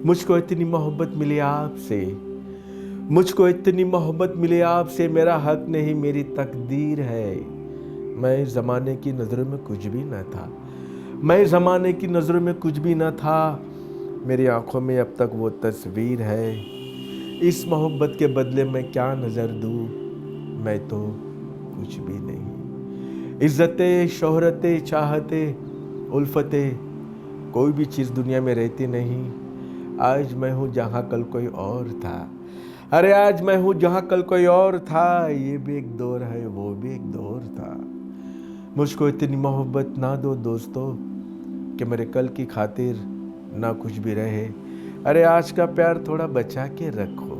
मुझको इतनी मोहब्बत मिली आपसे, मुझको इतनी मोहब्बत मिली आपसे, मेरा हक नहीं मेरी तकदीर है। मैं ज़माने की नज़रों में कुछ भी न था, मैं ज़माने की नज़रों में कुछ भी न था, मेरी आंखों में अब तक वो तस्वीर है। इस मोहब्बत के बदले में क्या नज़र दूँ, मैं तो कुछ भी नहीं। इज़्ज़तें, शोहरतें, चाहतें, उल्फतें, कोई भी चीज़ दुनिया में रहती नहीं। आज मैं हूँ जहाँ कल कोई और था, अरे आज मैं हूँ जहाँ कल कोई और था। ये भी एक दौर है, वो भी एक दौर था। मुझको इतनी मोहब्बत ना दो दोस्तों कि मेरे कल की खातिर ना कुछ भी रहे। अरे आज का प्यार थोड़ा बचा के रखो,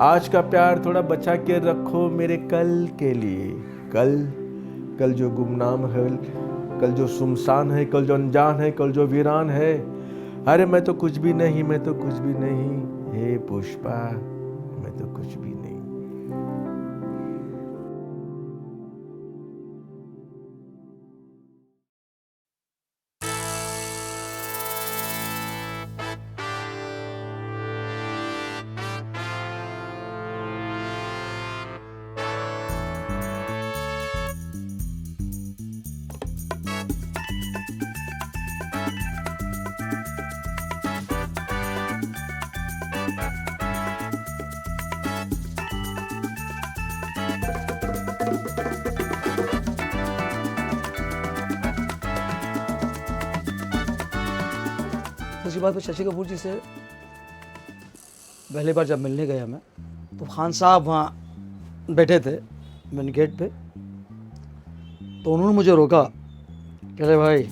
आज का प्यार थोड़ा बचा के रखो मेरे कल के लिए। कल जो गुमनाम है, कल जो सुमसान है, कल जो अनजान है, कल जो वीरान है। अरे मैं तो कुछ भी नहीं, मैं तो कुछ भी नहीं, हे पुष्पा मैं तो कुछ भी नहीं। दूसरी बात, शशि कपूर जी से पहली बार जब मिलने गया मैं, तो खान साहब वहाँ बैठे थे मेन गेट पे। तो उन्होंने मुझे रोका, कह रहे भाई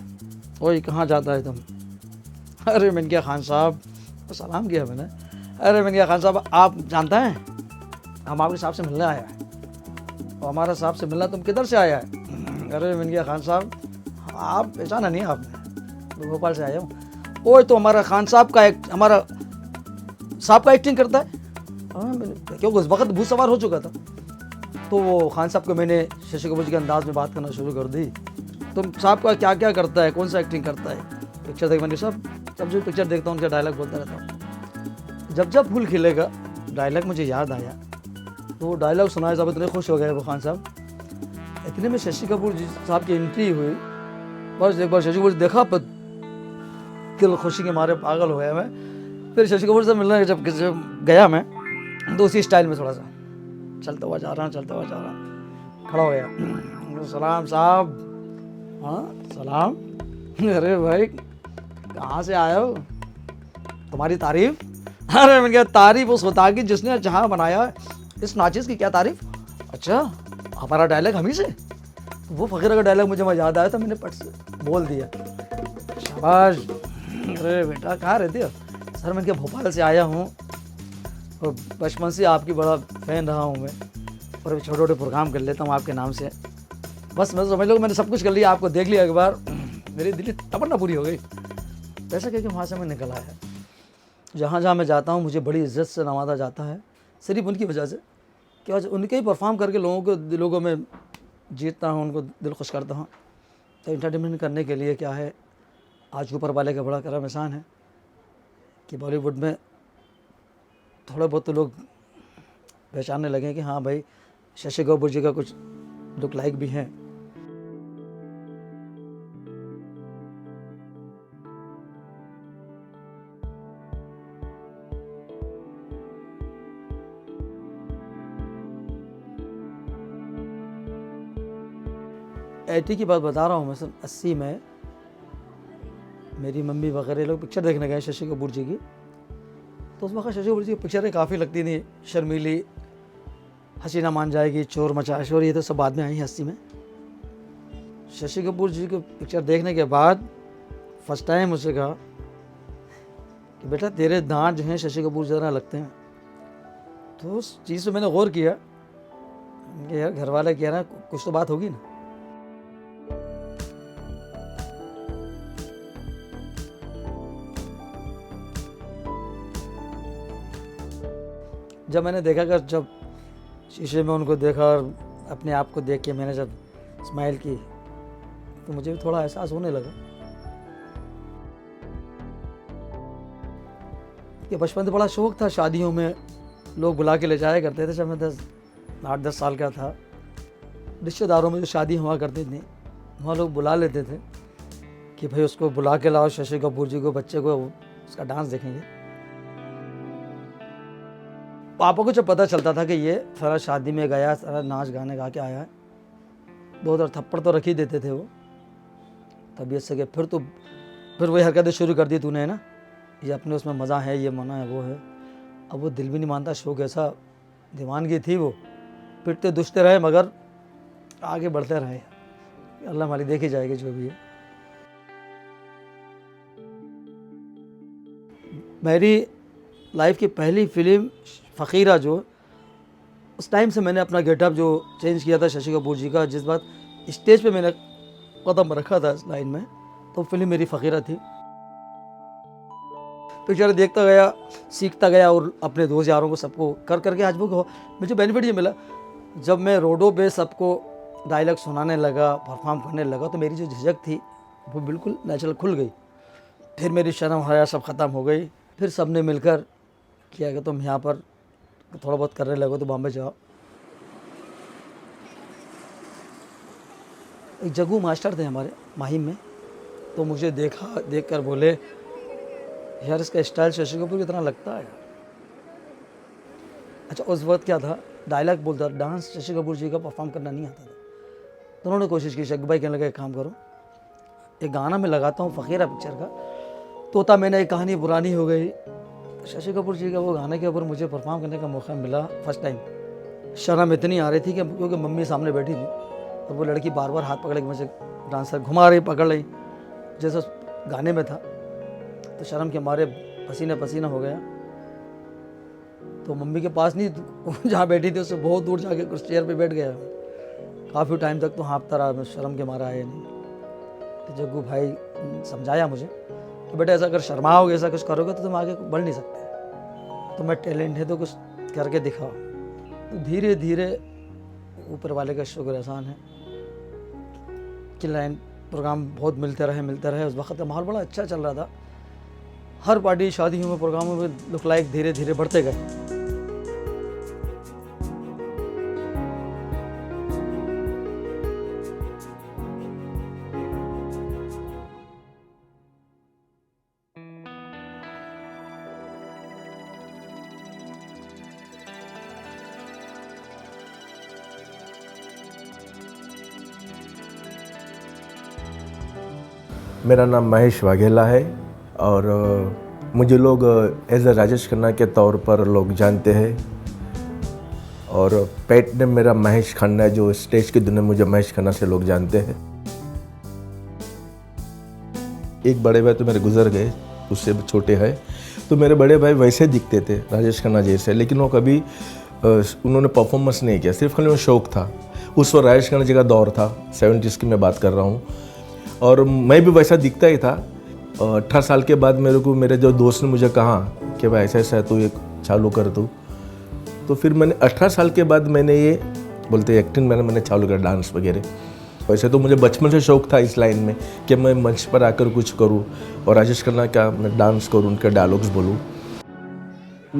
ओए कहाँ जाता है तुम। अरे मैंने क्या खान साहब, तो सलाम किया मैंने। अरे मैंने क्या खान साहब, आप जानते हैं हम आपके साहब से मिलने आया है। और हमारा साहब से मिलना, तुम किधर से आया है। अरे मैंने क्या खान साहब, आप पहचाना नहीं आपने, तो भोपाल से आया हूँ। ओए तो हमारा खान साहब का हमारा साहब का एक्टिंग करता है। हाँ, क्योंकि उस वक्त भूत सवार हो चुका था। तो वो खान साहब को मैंने शशि कपूर जी के अंदाज में बात करना शुरू कर दी। तुम साहब का क्या क्या करता है, कौन सा एक्टिंग करता है। पिक्चर देख, मैंने सब जो पिक्चर देखता हूँ उनका डायलॉग बोलता रहता हूँ। जब फूल खिलेगा डायलॉग मुझे याद आया, तो वो डायलॉग सुनाया साहब, इतने खुश हो गए वो खान साहब। इतने में शशि कपूर जी साहब की एंट्री हुई, बस एक बार शशि कपूर देखा पर दिल खुशी के मारे पागल हो गया मैं। फिर शशि कपूर से मिलने जब गया मैं, तो उसी स्टाइल में थोड़ा सा चलता हुआ जा रहा, खड़ा हो गया। सलाम साहब। हाँ सलाम। अरे भाई कहाँ से आए हो, तुम्हारी तारीफ। अरे मैंने कहा तारीफ उस खुदा की जिसने जहाँ बनाया, इस नाचिस की क्या तारीफ। अच्छा हमारा डायलॉग हम ही से। वो फकीर का डायलॉग मुझे याद आया था, मैंने पट से बोल दिया। शाबाश। अरे बेटा कहाँ रहते हो। सर मैं क्या भोपाल से आया हूँ, और बचपन से आपकी बड़ा फ़ैन रहा हूँ मैं, और छोटे छोटे प्रोग्राम कर लेता हूँ आपके नाम से। बस मैं समझ लो मैंने सब कुछ कर लिया, आपको देख लिया एक बार, मेरी दिल तमन्ना पूरी हो गई। वैसा कह के वहाँ से मैं निकल आया। जहाँ जहाँ मैं जाता हूँ मुझे बड़ी इज्जत से नवाजा जाता है, सिर्फ उनकी वजह से कि आज उनके ही परफॉर्म करके लोगों को दिलों को मैं जीतता हूँ, उनको दिल खुश करता हूँ। तो एंटरटेनमेंट करने के लिए क्या है, आज ऊपर वाले का बड़ा करम एहसान है कि बॉलीवुड में थोड़ा बहुत तो लोग पहचानने लगे कि हाँ भाई शशि कपूर जी का कुछ लुक लाइक भी हैं। ऐटी की बात बता रहा हूँ मैं, सन 80 में मेरी मम्मी वगैरह लोग पिक्चर देखने गए शशि कपूर जी की। तो उस वक्त शशि कपूर जी की पिक्चरें काफ़ी लगती थी, शर्मीली, हसीना मान जाएगी, चोर मचा शोर, ये तो सब बाद में आई 80 में। शशि कपूर जी को पिक्चर देखने के बाद फर्स्ट टाइम मुझसे कहा कि बेटा तेरे दांत जो हैं शशि कपूर जरा लगते हैं। तो उस चीज़ पे मैंने गौर किया कि यार घर वाले कह रहे हैं कुछ तो बात होगी ना। जब मैंने देखा कि जब शीशे में उनको देखा और अपने आप को देख के मैंने जब स्माइल की, तो मुझे भी थोड़ा एहसास होने लगा। कि बचपन से बड़ा शौक़ था, शादियों में लोग बुला के ले जाया करते थे। जब मैं 8-10 साल का था, रिश्तेदारों में जो शादी हुआ करती थी वहाँ लोग बुला लेते थे कि भाई उसको बुला के लाओ, शशि कपूर जी को, बच्चे को, उसका डांस देखेंगे। पापा को जब पता चलता था कि ये सारा शादी में गया, सारा नाच गाने गा के आया है, 2-4 थप्पड़ तो रख ही देते थे वो तबीयत से कि फिर वही हरकतें शुरू कर दी तूने ना, ये अपने उसमें मज़ा है, ये मना है, वो है। अब वो दिल भी नहीं मानता, शौक ऐसा दीवानगी थी वो। पिटते दुश्ते रहे मगर आगे बढ़ते रहे। अल्लाह मालिक देखी जाएगी जो भी है। मेरी लाइफ की पहली फिल्म फ़कीरा, जो उस टाइम से मैंने अपना गेटअप जो चेंज किया था शशि कपूर जी का, जिस बात स्टेज पे मैंने कदम रखा था इस लाइन में, तो फिल्म मेरी फ़कीरा थी। पिक्चर देखता गया, सीखता गया और अपने दोस्त यारों को सबको कर करके आज वो मुझे बेनिफिट ये मिला, जब मैं रोडों पे सबको डायलॉग सुनाने लगा, परफॉर्म करने लगा, तो मेरी जो झिझक थी वो बिल्कुल नेचुरल खुल गई। फिर मेरी शर्म हया सब ख़त्म हो गई। फिर सब ने मिलकर किया कि तुम यहाँ पर थोड़ा बहुत करने लगो तो बॉम्बे जाओ। एक जग्गू मास्टर थे हमारे माहिम में, तो मुझे देख कर बोले, यार इसका स्टाइल शशि कपूर की तरह लगता है। अच्छा, उस वक्त क्या था, डायलॉग बोलता, डांस शशि कपूर जी का परफॉर्म करना नहीं आता था। तो उन्होंने कोशिश की, शग्गू भाई कहने लगा एक काम करो, एक गाना मैं लगाता हूँ फ़कीरा पिक्चर का, तोता मैंने एक कहानी पुरानी हो गई। शशि कपूर जी का वो गाने के ऊपर मुझे परफॉर्म करने का मौका मिला फर्स्ट टाइम। शर्म इतनी आ रही थी कि क्योंकि मम्मी सामने बैठी थी और वो लड़की बार बार हाथ पकड़ के मुझे डांसर घुमा रही, पकड़ रही, जैसे उस गाने में था। तो शर्म के मारे पसीना पसीना हो गया। तो मम्मी के पास नहीं, जहाँ बैठी थी उससे बहुत दूर जाके कुछ चेयर पे बैठ गया। काफ़ी टाइम तक तो हाँफता रहा, मैं शर्म के मारा आया नहीं। तो जग्गू भाई समझाया मुझे कि बेटा ऐसा अगर शर्माओगे, ऐसा कुछ करोगे तो तुम आगे बढ़ नहीं सकते, तुम्हें टैलेंट है तो कुछ करके दिखाओ। तो धीरे धीरे ऊपर वाले का शुक्र एहसान है कि लाइन प्रोग्राम बहुत मिलते रहे। उस वक्त का माहौल बड़ा अच्छा चल रहा था। हर पार्टी शादियों में, प्रोग्रामों में लुक लाइक धीरे धीरे बढ़ते गए। मेरा नाम महेश वाघेला है और मुझे लोग एज ए राजेश खन्ना के तौर पर लोग जानते हैं। और पेट नेम मेरा महेश खन्ना है, जो स्टेज की दुनिया में मुझे महेश खन्ना से लोग जानते हैं। एक बड़े भाई तो मेरे गुजर गए, उससे छोटे हैं। तो मेरे बड़े भाई वैसे दिखते थे राजेश खन्ना जैसे, लेकिन वो कभी उन्होंने परफॉर्मेंस नहीं किया, सिर्फ खाली वो शौक था। उस वक्त राजेश खन्ना जी का दौर था, 70s की मैं बात कर रहा हूँ, और मैं भी वैसा दिखता ही था। 18 साल के बाद मेरे जो दोस्त ने मुझे कहा कि भाई ऐसा ऐसा है, तू ये चालू कर तू। तो फिर मैंने 18 साल के बाद मैंने ये बोलते एक्टिंग मैंने चालू किया, डांस वगैरह। वैसे तो मुझे बचपन से शौक था इस लाइन में कि मैं मंच पर आकर कुछ करूँ और राजेश खन्ना का मैं डांस करूँ, उनके डायलॉग्स बोलूँ।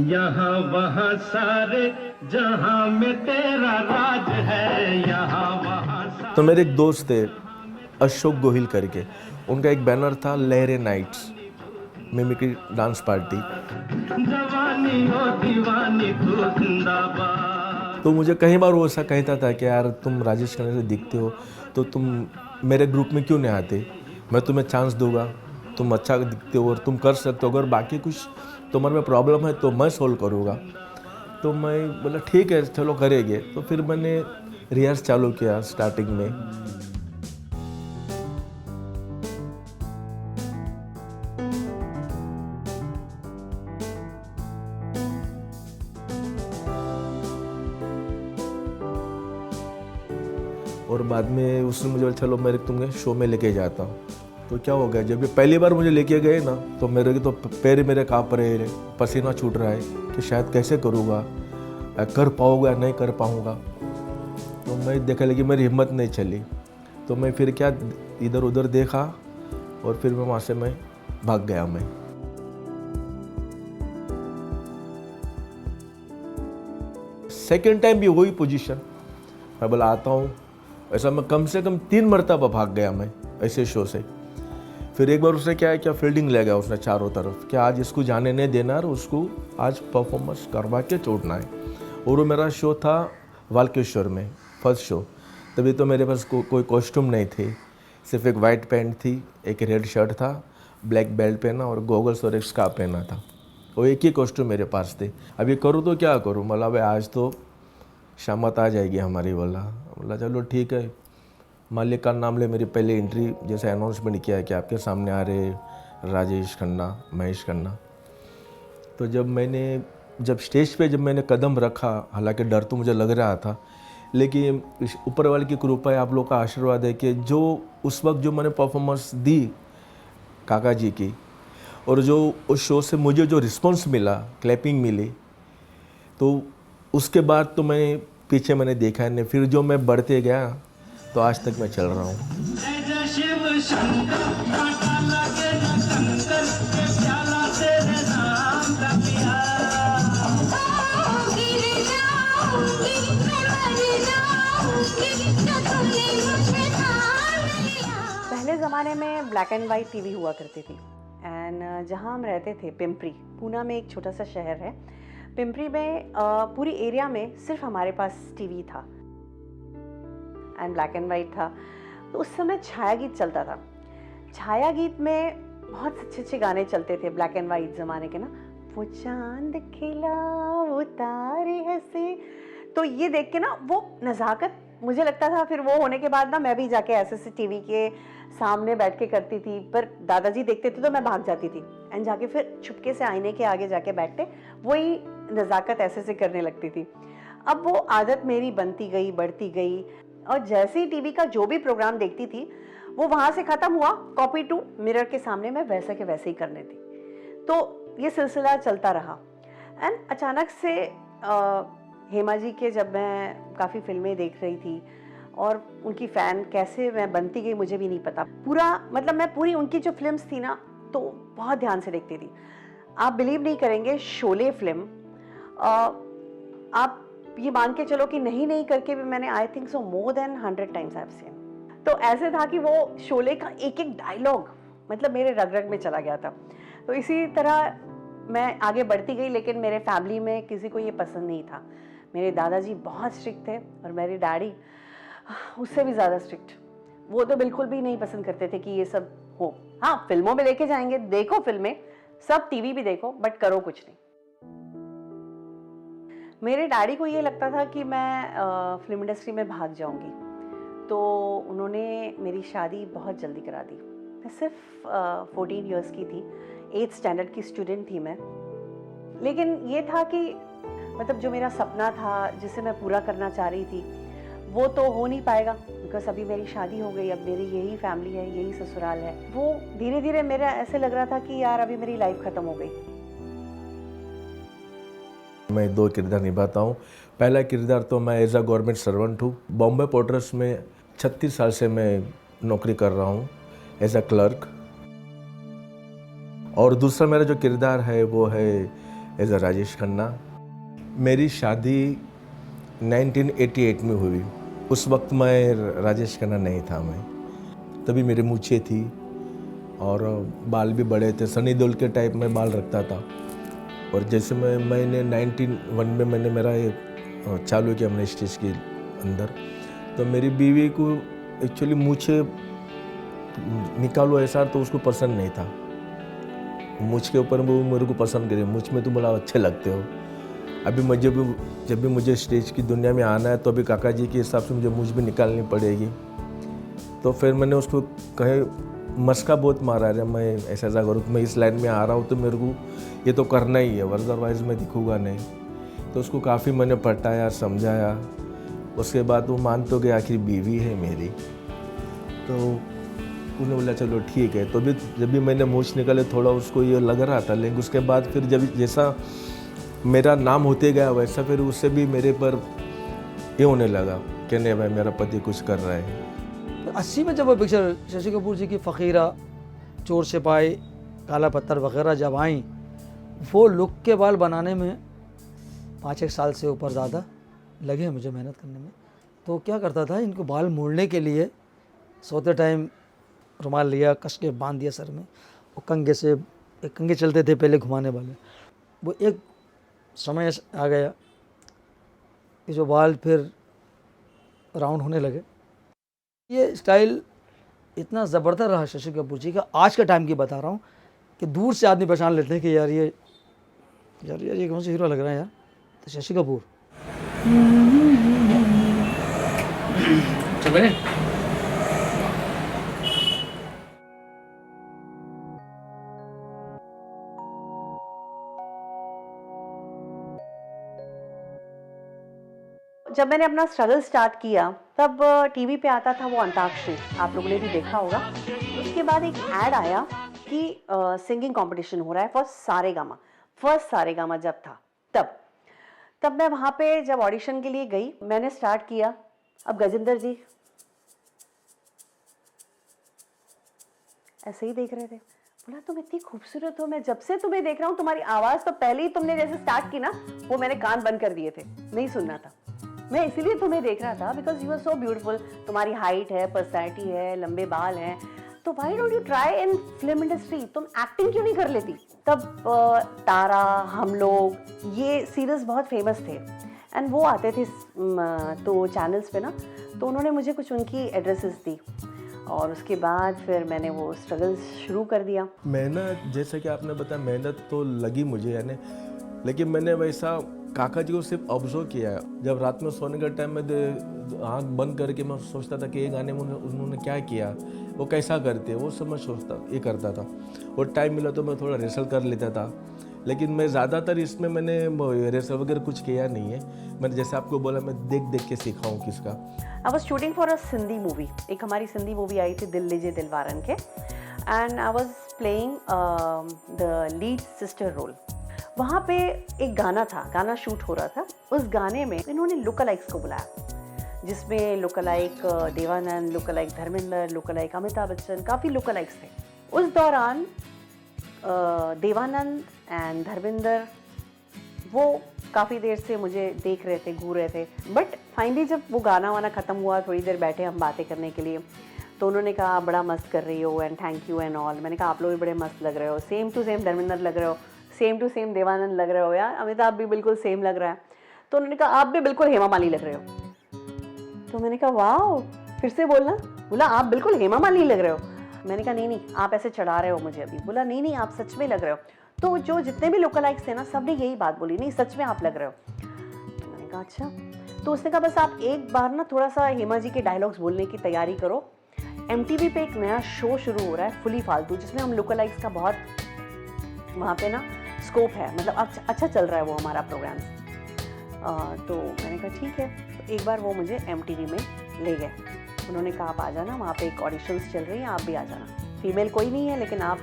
यहाँ वहाँ सारे जहाँ में तेरा राज है, यहाँ वहाँ। तो मेरे एक दोस्त थे अशोक गोहिल करके, उनका एक बैनर था लहरे नाइट्स, मिमिक्री डांस पार्टी। जवानी हो दीवानी तू जिंदाबाद। तो मुझे कई बार वो ऐसा कहता था कि यार तुम राजेश खन्ना से दिखते हो तो तुम मेरे ग्रुप में क्यों नहीं आते, मैं तुम्हें चांस दूंगा, तुम अच्छा दिखते हो और तुम कर सकते हो, अगर बाकी कुछ तुम्हारे में प्रॉब्लम है तो मैं सोल्व करूँगा। तो मैं बोला ठीक है चलो करेंगे। तो फिर मैंने रिहर्स चालू किया स्टार्टिंग में। और बाद में उसने मुझे बोला चलो मैं तुम्हें शो में लेके जाता हूँ। तो क्या हो गया, जब ये पहली बार मुझे लेके गए ना, तो मेरे तो पैर मेरे काँप रहे हैं, पसीना छूट रहा है कि शायद कैसे करूँगा, कर पाऊँगा या नहीं कर पाऊँगा। तो मैं देखा लगी मेरी हिम्मत नहीं चली। तो मैं फिर क्या इधर उधर देखा और फिर मैं वहाँ से मैं भाग गया। मैं सेकंड टाइम भी वही पोजीशन। मैं बोला आता हूँ, ऐसा मैं कम से कम 3 मरतबा भाग गया मैं ऐसे शो से। फिर एक बार उसने क्या फील्डिंग ले गया उसने चारों तरफ, क्या आज इसको जाने नहीं देना और उसको आज परफॉर्मेंस करवा के छोड़ना है। और वो मेरा शो था वाल्केश्वर में, फर्स्ट शो। तभी तो मेरे पास कोई कॉस्ट्यूम नहीं थे, सिर्फ एक वाइट पैंट थी, एक रेड शर्ट था, ब्लैक बेल्ट पहना और गॉगल्स और एक स्कार्फ पहना था। वो एक ही कॉस्ट्यूम मेरे पास थे। अभी करूँ तो क्या करूँ, मतलब भाई आज तो शामत आ जाएगी हमारी। बोला चलो ठीक है, मालिक का नाम ले। मेरी पहले एंट्री जैसे अनाउंसमेंट किया कि आपके सामने आ रहे राजेश खन्ना, महेश खन्ना। तो जब स्टेज पे मैंने कदम रखा, हालांकि डर तो मुझे लग रहा था, लेकिन ऊपर वाले की कृपा है, आप लोग का आशीर्वाद है कि जो उस वक्त जो मैंने परफॉर्मेंस दी काका जी की, और जो उस शो से मुझे जो रिस्पांस मिला, क्लैपिंग मिली, तो उसके बाद तो मैंने देखा नहीं। फिर जो मैं बढ़ते गया तो आज तक मैं चल रहा हूँ। जय जय शिव शंकर, कांटा लगे न कंकर, के प्याला तेरे नाम का पिया। गिर जाऊंगी मैं, मर जाऊंगी जो तुमने मुझे थाम लिया। पहले ज़माने में ब्लैक एंड वाइट टीवी हुआ करती थी। एंड जहाँ हम रहते थे, पिंपरी, पूना में एक छोटा सा शहर है। पिंपरी में पूरी एरिया में सिर्फ हमारे पास टीवी था एंड ब्लैक एंड वाइट था। तो उस समय छाया गीत चलता था। छाया गीत में बहुत अच्छे अच्छे गाने चलते थे ब्लैक एंड वाइट ज़माने के ना। वो चांद खिला, वो तारे हंसे, तो ये देख के ना वो नज़ाकत मुझे लगता था। फिर वो होने के बाद ना मैं भी जाके ऐसे टीवी के सामने बैठ के करती थी, पर दादाजी देखते थे तो मैं भाग जाती थी एंड जाके फिर छुपके से आईने के आगे जाके बैठते, वही नज़ाकत ऐसे करने लगती थी। अब वो आदत मेरी बनती गई, बढ़ती गई, और जैसे ही टीवी का जो भी प्रोग्राम देखती थी वो वहाँ से ख़त्म हुआ, कॉपी टू मिरर के सामने मैं वैसे के वैसे ही करने थी। तो ये सिलसिला चलता रहा। एंड अचानक से हेमा जी के जब मैं काफ़ी फिल्में देख रही थी और उनकी फ़ैन कैसे मैं बनती गई मुझे भी नहीं पता। पूरा मतलब मैं पूरी उनकी जो फिल्म्स थी ना तो बहुत ध्यान से देखती थी। आप बिलीव नहीं करेंगे, शोले फिल्म आप ये मान के चलो कि नहीं करके भी मैंने आई think so more than 100 times I have seen. तो ऐसे था कि वो शोले का एक एक डायलॉग मतलब मेरे रग रग में चला गया था। तो इसी तरह मैं आगे बढ़ती गई, लेकिन मेरे फैमिली में किसी को ये पसंद नहीं था। मेरे दादाजी बहुत स्ट्रिक्ट थे और मेरे डैडी उससे भी ज़्यादा स्ट्रिक्ट। वो तो बिल्कुल भी नहीं पसंद करते थे कि ये सब हो। हाँ, फिल्मों में लेके जाएंगे, देखो फिल्में, सब टीवी भी देखो, बट करो कुछ नहीं। मेरे डैडी को ये लगता था कि मैं फिल्म इंडस्ट्री में भाग जाऊंगी, तो उन्होंने मेरी शादी बहुत जल्दी करा दी। मैं सिर्फ 14 इयर्स की थी, 8th स्टैंडर्ड की स्टूडेंट थी मैं। लेकिन ये था कि मतलब जो मेरा सपना था, जिसे मैं पूरा करना चाह रही थी, वो तो हो नहीं पाएगा, बिकॉज अभी मेरी शादी हो गई, अब मेरी यही फैमिली है, यही ससुराल है। वो धीरे धीरे मेरा ऐसे लग रहा था कि यार अभी मेरी लाइफ ख़त्म हो गई। मैं 2 किरदार निभाता हूँ। पहला किरदार तो मैं एज अ गवर्नमेंट सर्वेंट हूँ। बॉम्बे पोर्ट्स में 36 साल से मैं नौकरी कर रहा हूँ एज अ क्लर्क। और दूसरा मेरा जो किरदार है वो है एज अ राजेश खन्ना। मेरी शादी 1988 में हुई। उस वक्त मैं राजेश खन्ना नहीं था। मैं तभी मेरी मूछें थी और बाल भी बड़े थे, सनी देओल के टाइप में बाल रखता था। और जैसे मैंने 1991 में मैंने मेरा ये चालू किया मैंने स्टेज के अंदर, तो मेरी बीवी को एक्चुअली मूछे निकालो ऐसा तो उसको पसंद नहीं था। मूछ के ऊपर वो मेरे को पसंद करे, मूछ में तुम बड़ा अच्छे लगते हो। अभी मुझे भी जब भी मुझे स्टेज की दुनिया में आना है तो अभी काका जी के हिसाब से मुझे मूछ भी निकालनी पड़ेगी। तो फिर मैंने उसको कहे मस्का बहुत मारा है, मैं ऐसा करूँ, मैं इस लाइन में आ रहा हूँ तो मेरे को ये तो करना ही है, अदरवाइज़ मैं दिखूँगा नहीं। तो उसको काफ़ी मैंने पटाया, समझाया। उसके बाद वो मान तो गया, आखिर बीवी है मेरी। तो उन्होंने बोला चलो ठीक है। तो भी जब भी मैंने मूछ निकाले थोड़ा उसको ये लग रहा था, लेकिन उसके बाद फिर जब जैसा मेरा नाम होते गया वैसा फिर उससे भी मेरे पर ये होने लगा कि नहीं भाई मेरा पति कुछ कर रहा है। 80 में जब वो पिक्चर शशि कपूर जी की फ़कीरा, चोर सिपाही, काला पत्थर वगैरह जब आई, वो लुक के बाल बनाने में 5-1 साल से ऊपर ज़्यादा लगे मुझे मेहनत करने में। तो क्या करता था, इनको बाल मोड़ने के लिए सोते टाइम रुमाल लिया, कस के बांध दिया सर में, और कंघे से, एक कंघे चलते थे पहले घुमाने वाले, वो एक समय आ गया कि जो बाल फिर राउंड होने लगे। ये स्टाइल इतना ज़बरदस्त रहा शशि कपूर जी का, आज के टाइम की बता रहा हूँ, कि दूर से आदमी पहचान लेते हैं कि यार ये कौन सा हीरो लग रहा है यार, तो शशि कपूर। जब मैंने अपना स्ट्रगल स्टार्ट किया तब टीवी पे आता था वो अंताक्षरी, आप लोगों ने भी देखा होगा। उसके बाद एक ऐड आया कि सिंगिंग कंपटीशन हो रहा है फर्स्ट सारेगामा जब था तब मैं वहाँ पे जब ऑडिशन के लिए गई, मैंने स्टार्ट किया। अब गजेंद्र जी ऐसे ही देख रहे थे, बोला तुम इतनी खूबसूरत हो, मैं जब से तुम्हें देख रहा हूँ, तुम्हारी आवाज़ तो पहले ही तुमने जैसे स्टार्ट की ना, वो मैंने कान बंद कर दिए थे, नहीं सुनना था। मैं इसीलिए तुम्हें देख रहा था because you are so beautiful, तुम्हारी हाइट है, पर्सनैलिटी है, लंबे बाल हैं, तो why don't you try in film industry, तुम एक्टिंग क्यों नहीं कर लेती। तब तारा, हम लोग, ये सीरियल्स बहुत फेमस थे एंड वो आते थे तो चैनल्स पे ना, तो उन्होंने मुझे कुछ उनकी एड्रेसेस दी और उसके बाद फिर मैंने वो स्ट्रगल शुरू कर दिया। मेहनत, जैसे कि आपने बताया, मेहनत तो लगी मुझे, यानी, लेकिन मैंने वैसा काका जी को सिर्फ ऑब्जर्व किया है। जब रात में सोने के टाइम में आँख बंद करके मैं सोचता था कि ये गाने में उन्होंने क्या किया, वो कैसा करते हैं, वो सब मैं सोचता ये करता था। और टाइम मिला तो मैं थोड़ा रिहर्सल कर लेता था, लेकिन मैं ज़्यादातर इसमें मैंने रिहर्सल वगैरह कुछ किया नहीं है। मैंने जैसे आपको बोला, मैं देख के सीखा हूँ किसका। I was shooting for a Sindhi movie, एक हमारी सिंधी मूवी आई थी दिल लीजे दिलवारन के, and I was playing the lead sister role. वहाँ पे एक गाना था, गाना शूट हो रहा था, उस गाने में इन्होंने लुक अलाइक्स को बुलाया, जिसमें look alike Dev Anand, look alike Dharmendra, look alike Amitabh Bachchan, काफ़ी लुक अलाइक्स थे। उस दौरान देवानंद एंड धर्मेंद्र वो काफ़ी देर से मुझे देख रहे थे, घूर रहे थे, बट फाइनली जब वो गाना वाना ख़त्म हुआ, थोड़ी देर बैठे हम बातें करने के लिए, तो उन्होंने कहा बड़ा मस्त कर रही हो and thank you and all. मैंने कहा आप लोग भी बड़े मस्त लग रहे हो, सेम टू सेम धर्मेंद्र लग रहे हो, सेम टू सेम देवानंद लग रहे हो यार, अमिताभ भी बिल्कुल सेम लग रहा है। तो उन्होंने कहा आप भी बिल्कुल हेमा मालिनी लग रहे हो। तो मैंने कहा वाह, फिर से बोलना। बोला आप बिल्कुल हेमा मालिनी लग रहे हो। मैंने कहा नहीं आप ऐसे चढ़ा रहे हो मुझे अभी। बोला नहीं आप सच में लग रहे हो। तो जो जितने भी लुक अलाइक्स थे ना, सब ने यही बात बोली, नहीं सच में आप लग रहे हो। तो मैंने कहा अच्छा। तो उसने कहा बस आप एक बार ना थोड़ा सा हेमा जी के डायलॉग्स बोलने की तैयारी करो। MTV पे एक नया शो शुरू हो रहा है फुली फालतू, जिसमें हम लुक अलाइक्स का बहुत वहाँ पे ना स्कोप है, मतलब अच्छा चल रहा है वो हमारा प्रोग्राम। तो मैंने कहा ठीक है। तो एक बार वो मुझे MTV में ले गए। उन्होंने कहा आप आ जाना, वहाँ पे एक ऑडिशंस चल रही हैं, आप भी आ जाना। फीमेल कोई नहीं है, लेकिन आप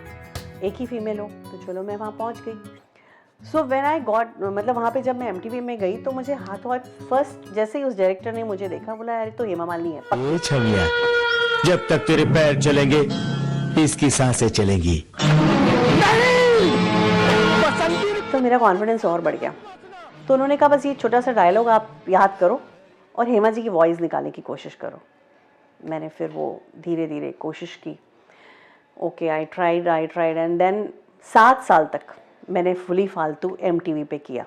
एक ही फीमेल हो। तो चलो मैं वहाँ पहुँच गई। सो व्हेन आई गॉट, मतलब वहाँ पे जब मैं MTV में गई तो मुझे हाथों हाथ फर्स्ट जैसे ही उस डायरेक्टर ने मुझे देखा, बोला यार तो हेमा मालिनी है। ये छमिया, जब तक तेरे पैर चलेंगे इसकी सांसें चलेंगी। तो मेरा कॉन्फिडेंस और बढ़ गया। तो उन्होंने कहा बस ये छोटा सा डायलॉग आप याद करो और हेमा जी की वॉइस निकालने की कोशिश करो। मैंने फिर वो धीरे धीरे कोशिश की। Okay, I tried and then 7 साल तक मैंने फुली फालतू MTV पे किया,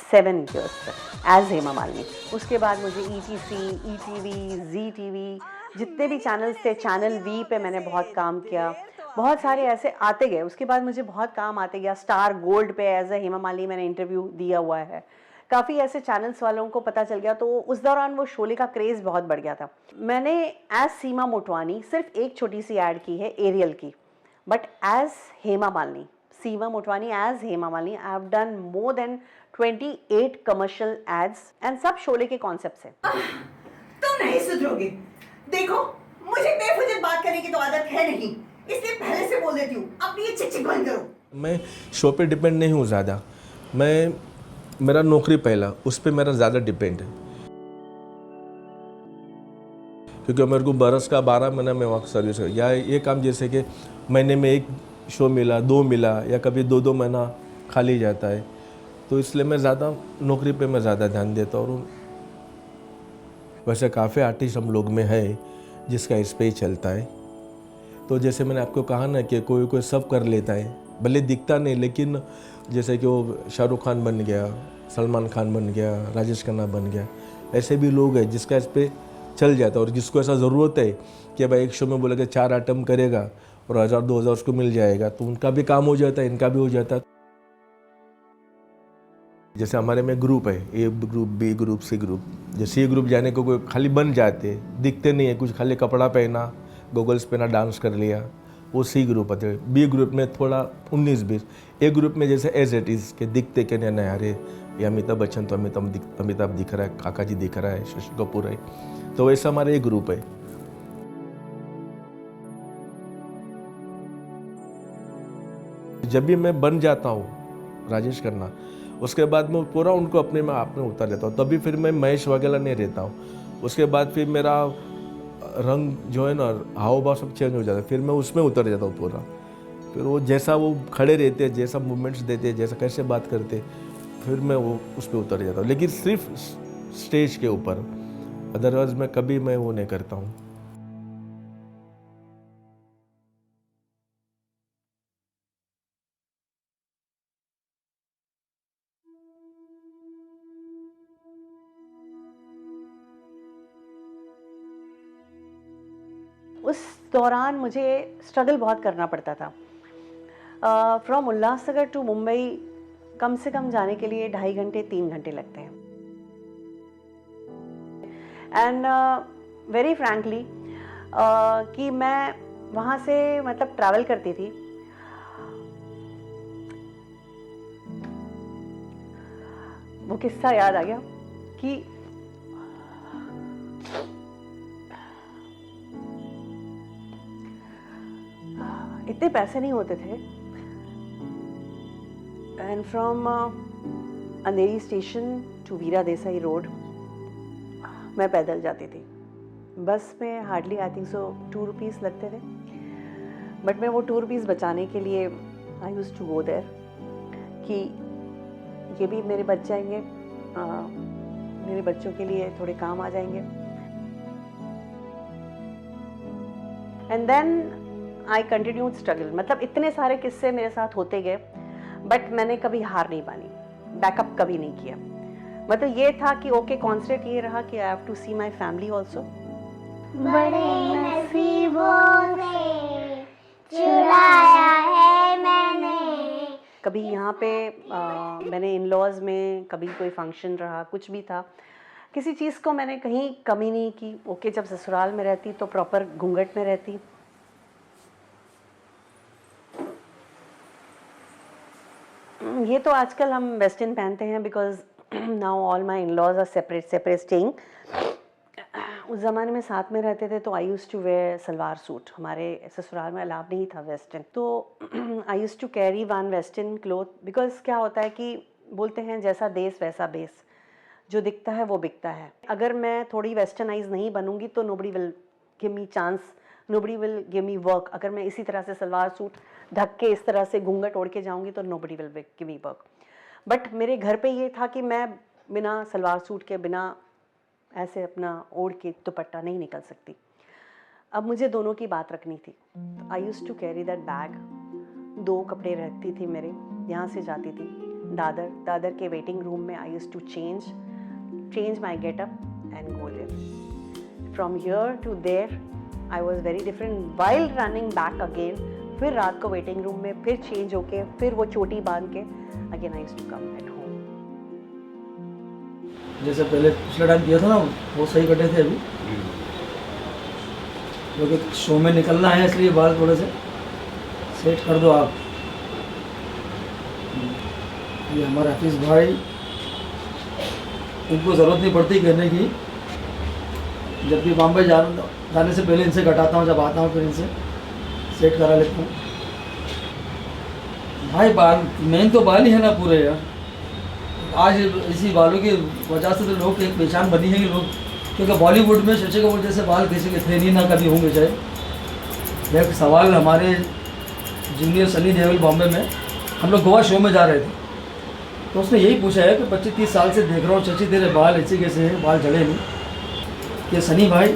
7 years तक एज हेमा मालिनी। उसके बाद मुझे ETC, ETV, ZTV, जितने भी चैनल्स थे, चैनल V पे मैंने बहुत काम किया। बहुत सारे ऐसे आते गए। उसके बाद मुझे बहुत काम आते गया। स्टार गोल्ड पे एज ए हेमा मालिनी मैंने इंटरव्यू दिया हुआ है। काफ़ी ऐसे चैनल्स वालों को पता चल गया, तो उस दौरान वो शोले का क्रेज़ बहुत बढ़ गया था। मैंने एज सीमा मोटवानी सिर्फ एक छोटी सी ऐड की है एरियल की, but as Hema Malini, Seema Motwani as Hema Malini, I have done more than 28 commercial ads and सब शोले के कॉन्सेप्ट से। तुम नहीं सुधरोगे। देखो, मुझे बेफिक्र बात करने की तो आदत है नहीं, इसलिए पहले से बोल देती हूँ, अपनी ये चिक बंद करो। मैं शो पे डिपेंड नहीं हूँ ज़्यादा। मेरा नौकरी पहला, उस पर मेरा ज़्यादा डिपेंड है, क्योंकि मेरे को बरस का 12 महीना में वक्त सर्विस है। या ये काम जैसे कि महीने में 1 शो मिला, 2 मिला, या कभी 2 महीना खाली जाता है, तो इसलिए मैं ज़्यादा नौकरी पे मैं ज़्यादा ध्यान देता हूँ और वैसे काफ़ी आर्टिस्ट हम लोग में है जिसका इस पे ही चलता है। तो जैसे मैंने आपको कहा ना कि कोई कोई सब कर लेता है, भले दिखता नहीं, लेकिन जैसे कि वो शाहरुख खान बन गया, सलमान खान बन गया, राजेश खन्ना बन गया, ऐसे भी लोग हैं जिसका इस पे चल जाता है। और जिसको ऐसा ज़रूरत है कि भाई एक शो में बोला कि 4 आइटम करेगा और 1000-2000 उसको मिल जाएगा, तो उनका भी काम हो जाता है, इनका भी हो जाता है। जैसे हमारे में ग्रुप है, A group, B group, C group. जैसे ये ग्रुप जाने को कोई खाली बन जाते, दिखते नहीं है कुछ, खाली कपड़ा पहना, गोगल्स पहना, डांस कर लिया, वो सी ग्रुप आते हैं। बी ग्रुप में थोड़ा 19-20। ए ग्रुप में जैसे एज इट इज़ के दिखते कि नहीं, अरे ये अमिताभ बच्चन तो अमिताभ दिख रहा है, काका जी दिख रहा है, शशि कपूर है, तो वैसा हमारा एक ग्रुप है। जब भी मैं बन जाता हूँ राजेश खन्ना, उसके बाद मैं पूरा उनको अपने में आप में उतार लेता हूँ, तभी फिर मैं महेश वगैरह नहीं रहता हूँ। उसके बाद फिर मेरा रंग जो है ना, हाव भाव सब चेंज हो जाता है, फिर मैं उसमें उतर जाता हूँ पूरा। फिर वो जैसा वो खड़े रहते हैं, जैसा मूवमेंट्स देते हैं, जैसा कैसे बात करते, फिर मैं वो उस पर उतर जाता हूँ, लेकिन सिर्फ स्टेज के ऊपर। अदरवाइज मैं कभी मैं वो नहीं करता हूँ। उस दौरान मुझे स्ट्रगल बहुत करना पड़ता था। फ्रॉम उल्लासनगर टू मुंबई कम से कम जाने के लिए 2.5 घंटे 3 घंटे लगते हैं। एंड वेरी फ्रैंकली कि मैं वहाँ से मतलब ट्रैवल करती थी, वो किस्सा याद आ गया कि इतने पैसे नहीं होते थे। And from Andheri station to Veera Desai road मैं पैदल जाती थी। बस में hardly I think so 2 rupees लगते थे, बट मैं वो 2 रुपीज़ बचाने के लिए I used to go there कि ये भी मेरे बच जाएंगे, मेरे बच्चों के लिए थोड़े काम आ जाएंगे। And then I continued struggle. मतलब इतने सारे किस्से मेरे साथ होते गए, बट मैंने कभी हार नहीं मानी, बैकअप कभी नहीं किया। मतलब ये था कि ओके, कॉन्सेप्ट ये रहा कि I have to see my family also. बड़े नसीबों से चुराया है मैंने। कभी यहाँ पे मैंने इन लॉज में, कभी कोई फंक्शन रहा, कुछ भी था, किसी चीज़ को मैंने कहीं कमी नहीं की। ओके, जब ससुराल में रहती तो प्रॉपर घूंघट में रहती। ये तो आजकल हम वेस्टर्न पहनते हैं because now all my in laws are separate staying. उस ज़माने में साथ में रहते थे तो I used to wear salwar suit. हमारे ससुराल में अलाव नहीं था वेस्टर्न, तो I used to carry one western cloth. Because क्या होता है कि बोलते हैं जैसा देश वैसा बेस, जो दिखता है वो बिकता है। अगर मैं थोड़ी वेस्टर्नाइज नहीं बनूंगी तो nobody will give me chance, nobody will give me work. अगर मैं इसी तरह से सलवार सूट ढक के इस तरह से घूंघट ओढ़ के जाऊंगी तो nobody will give me work. But मेरे घर पे ये था कि मैं बिना सलवार सूट के, बिना ऐसे अपना ओढ़ के दुपट्टा नहीं निकल सकती। अब मुझे दोनों की बात रखनी थी, तो I used to carry that bag. 2 कपड़े रहती थी मेरे। यहाँ से जाती थी दादर के वेटिंग रूम में। I used to change my getup and go there. From here to there I was very different while running back again. फिर रात को वेटिंग रूम में फिर चेंज होके, फिर वो चोटी बांध के again I used to come at home. जैसे पहले पिछला टाइम किया था ना, वो सही कटे थे। अभी क्योंकि शो में निकलना है, इसलिए बाल थोड़े से सेट कर दो आप। ये हमारे हाफिज़ भाई, इनको ज़रूरत नहीं पड़ती कहने की। जब भी बॉम्बे जाने से पहले इनसे कटाता हूँ, जब आता हूँ फिर इनसे सेट करा लेता हूँ। भाई बाल मेन तो बाल ही है ना पूरे यार। आज इसी बालों की वजह से तो लोग एक पहचान बनी है कि लोग, क्योंकि बॉलीवुड में शशि कपूर जैसे बाल किसी के थे नहीं, ना कभी होंगे। चाहे एक सवाल, हमारे जूनियर सनी देओल बॉम्बे में, हम लोग गोवा शो में जा रहे थे, तो उसने यही पूछा है कि 25-30 साल से देख रहा हूँ शशि तेरे बाल ऐसे कैसे हैं, बाल झड़े नहीं। कि सनी भाई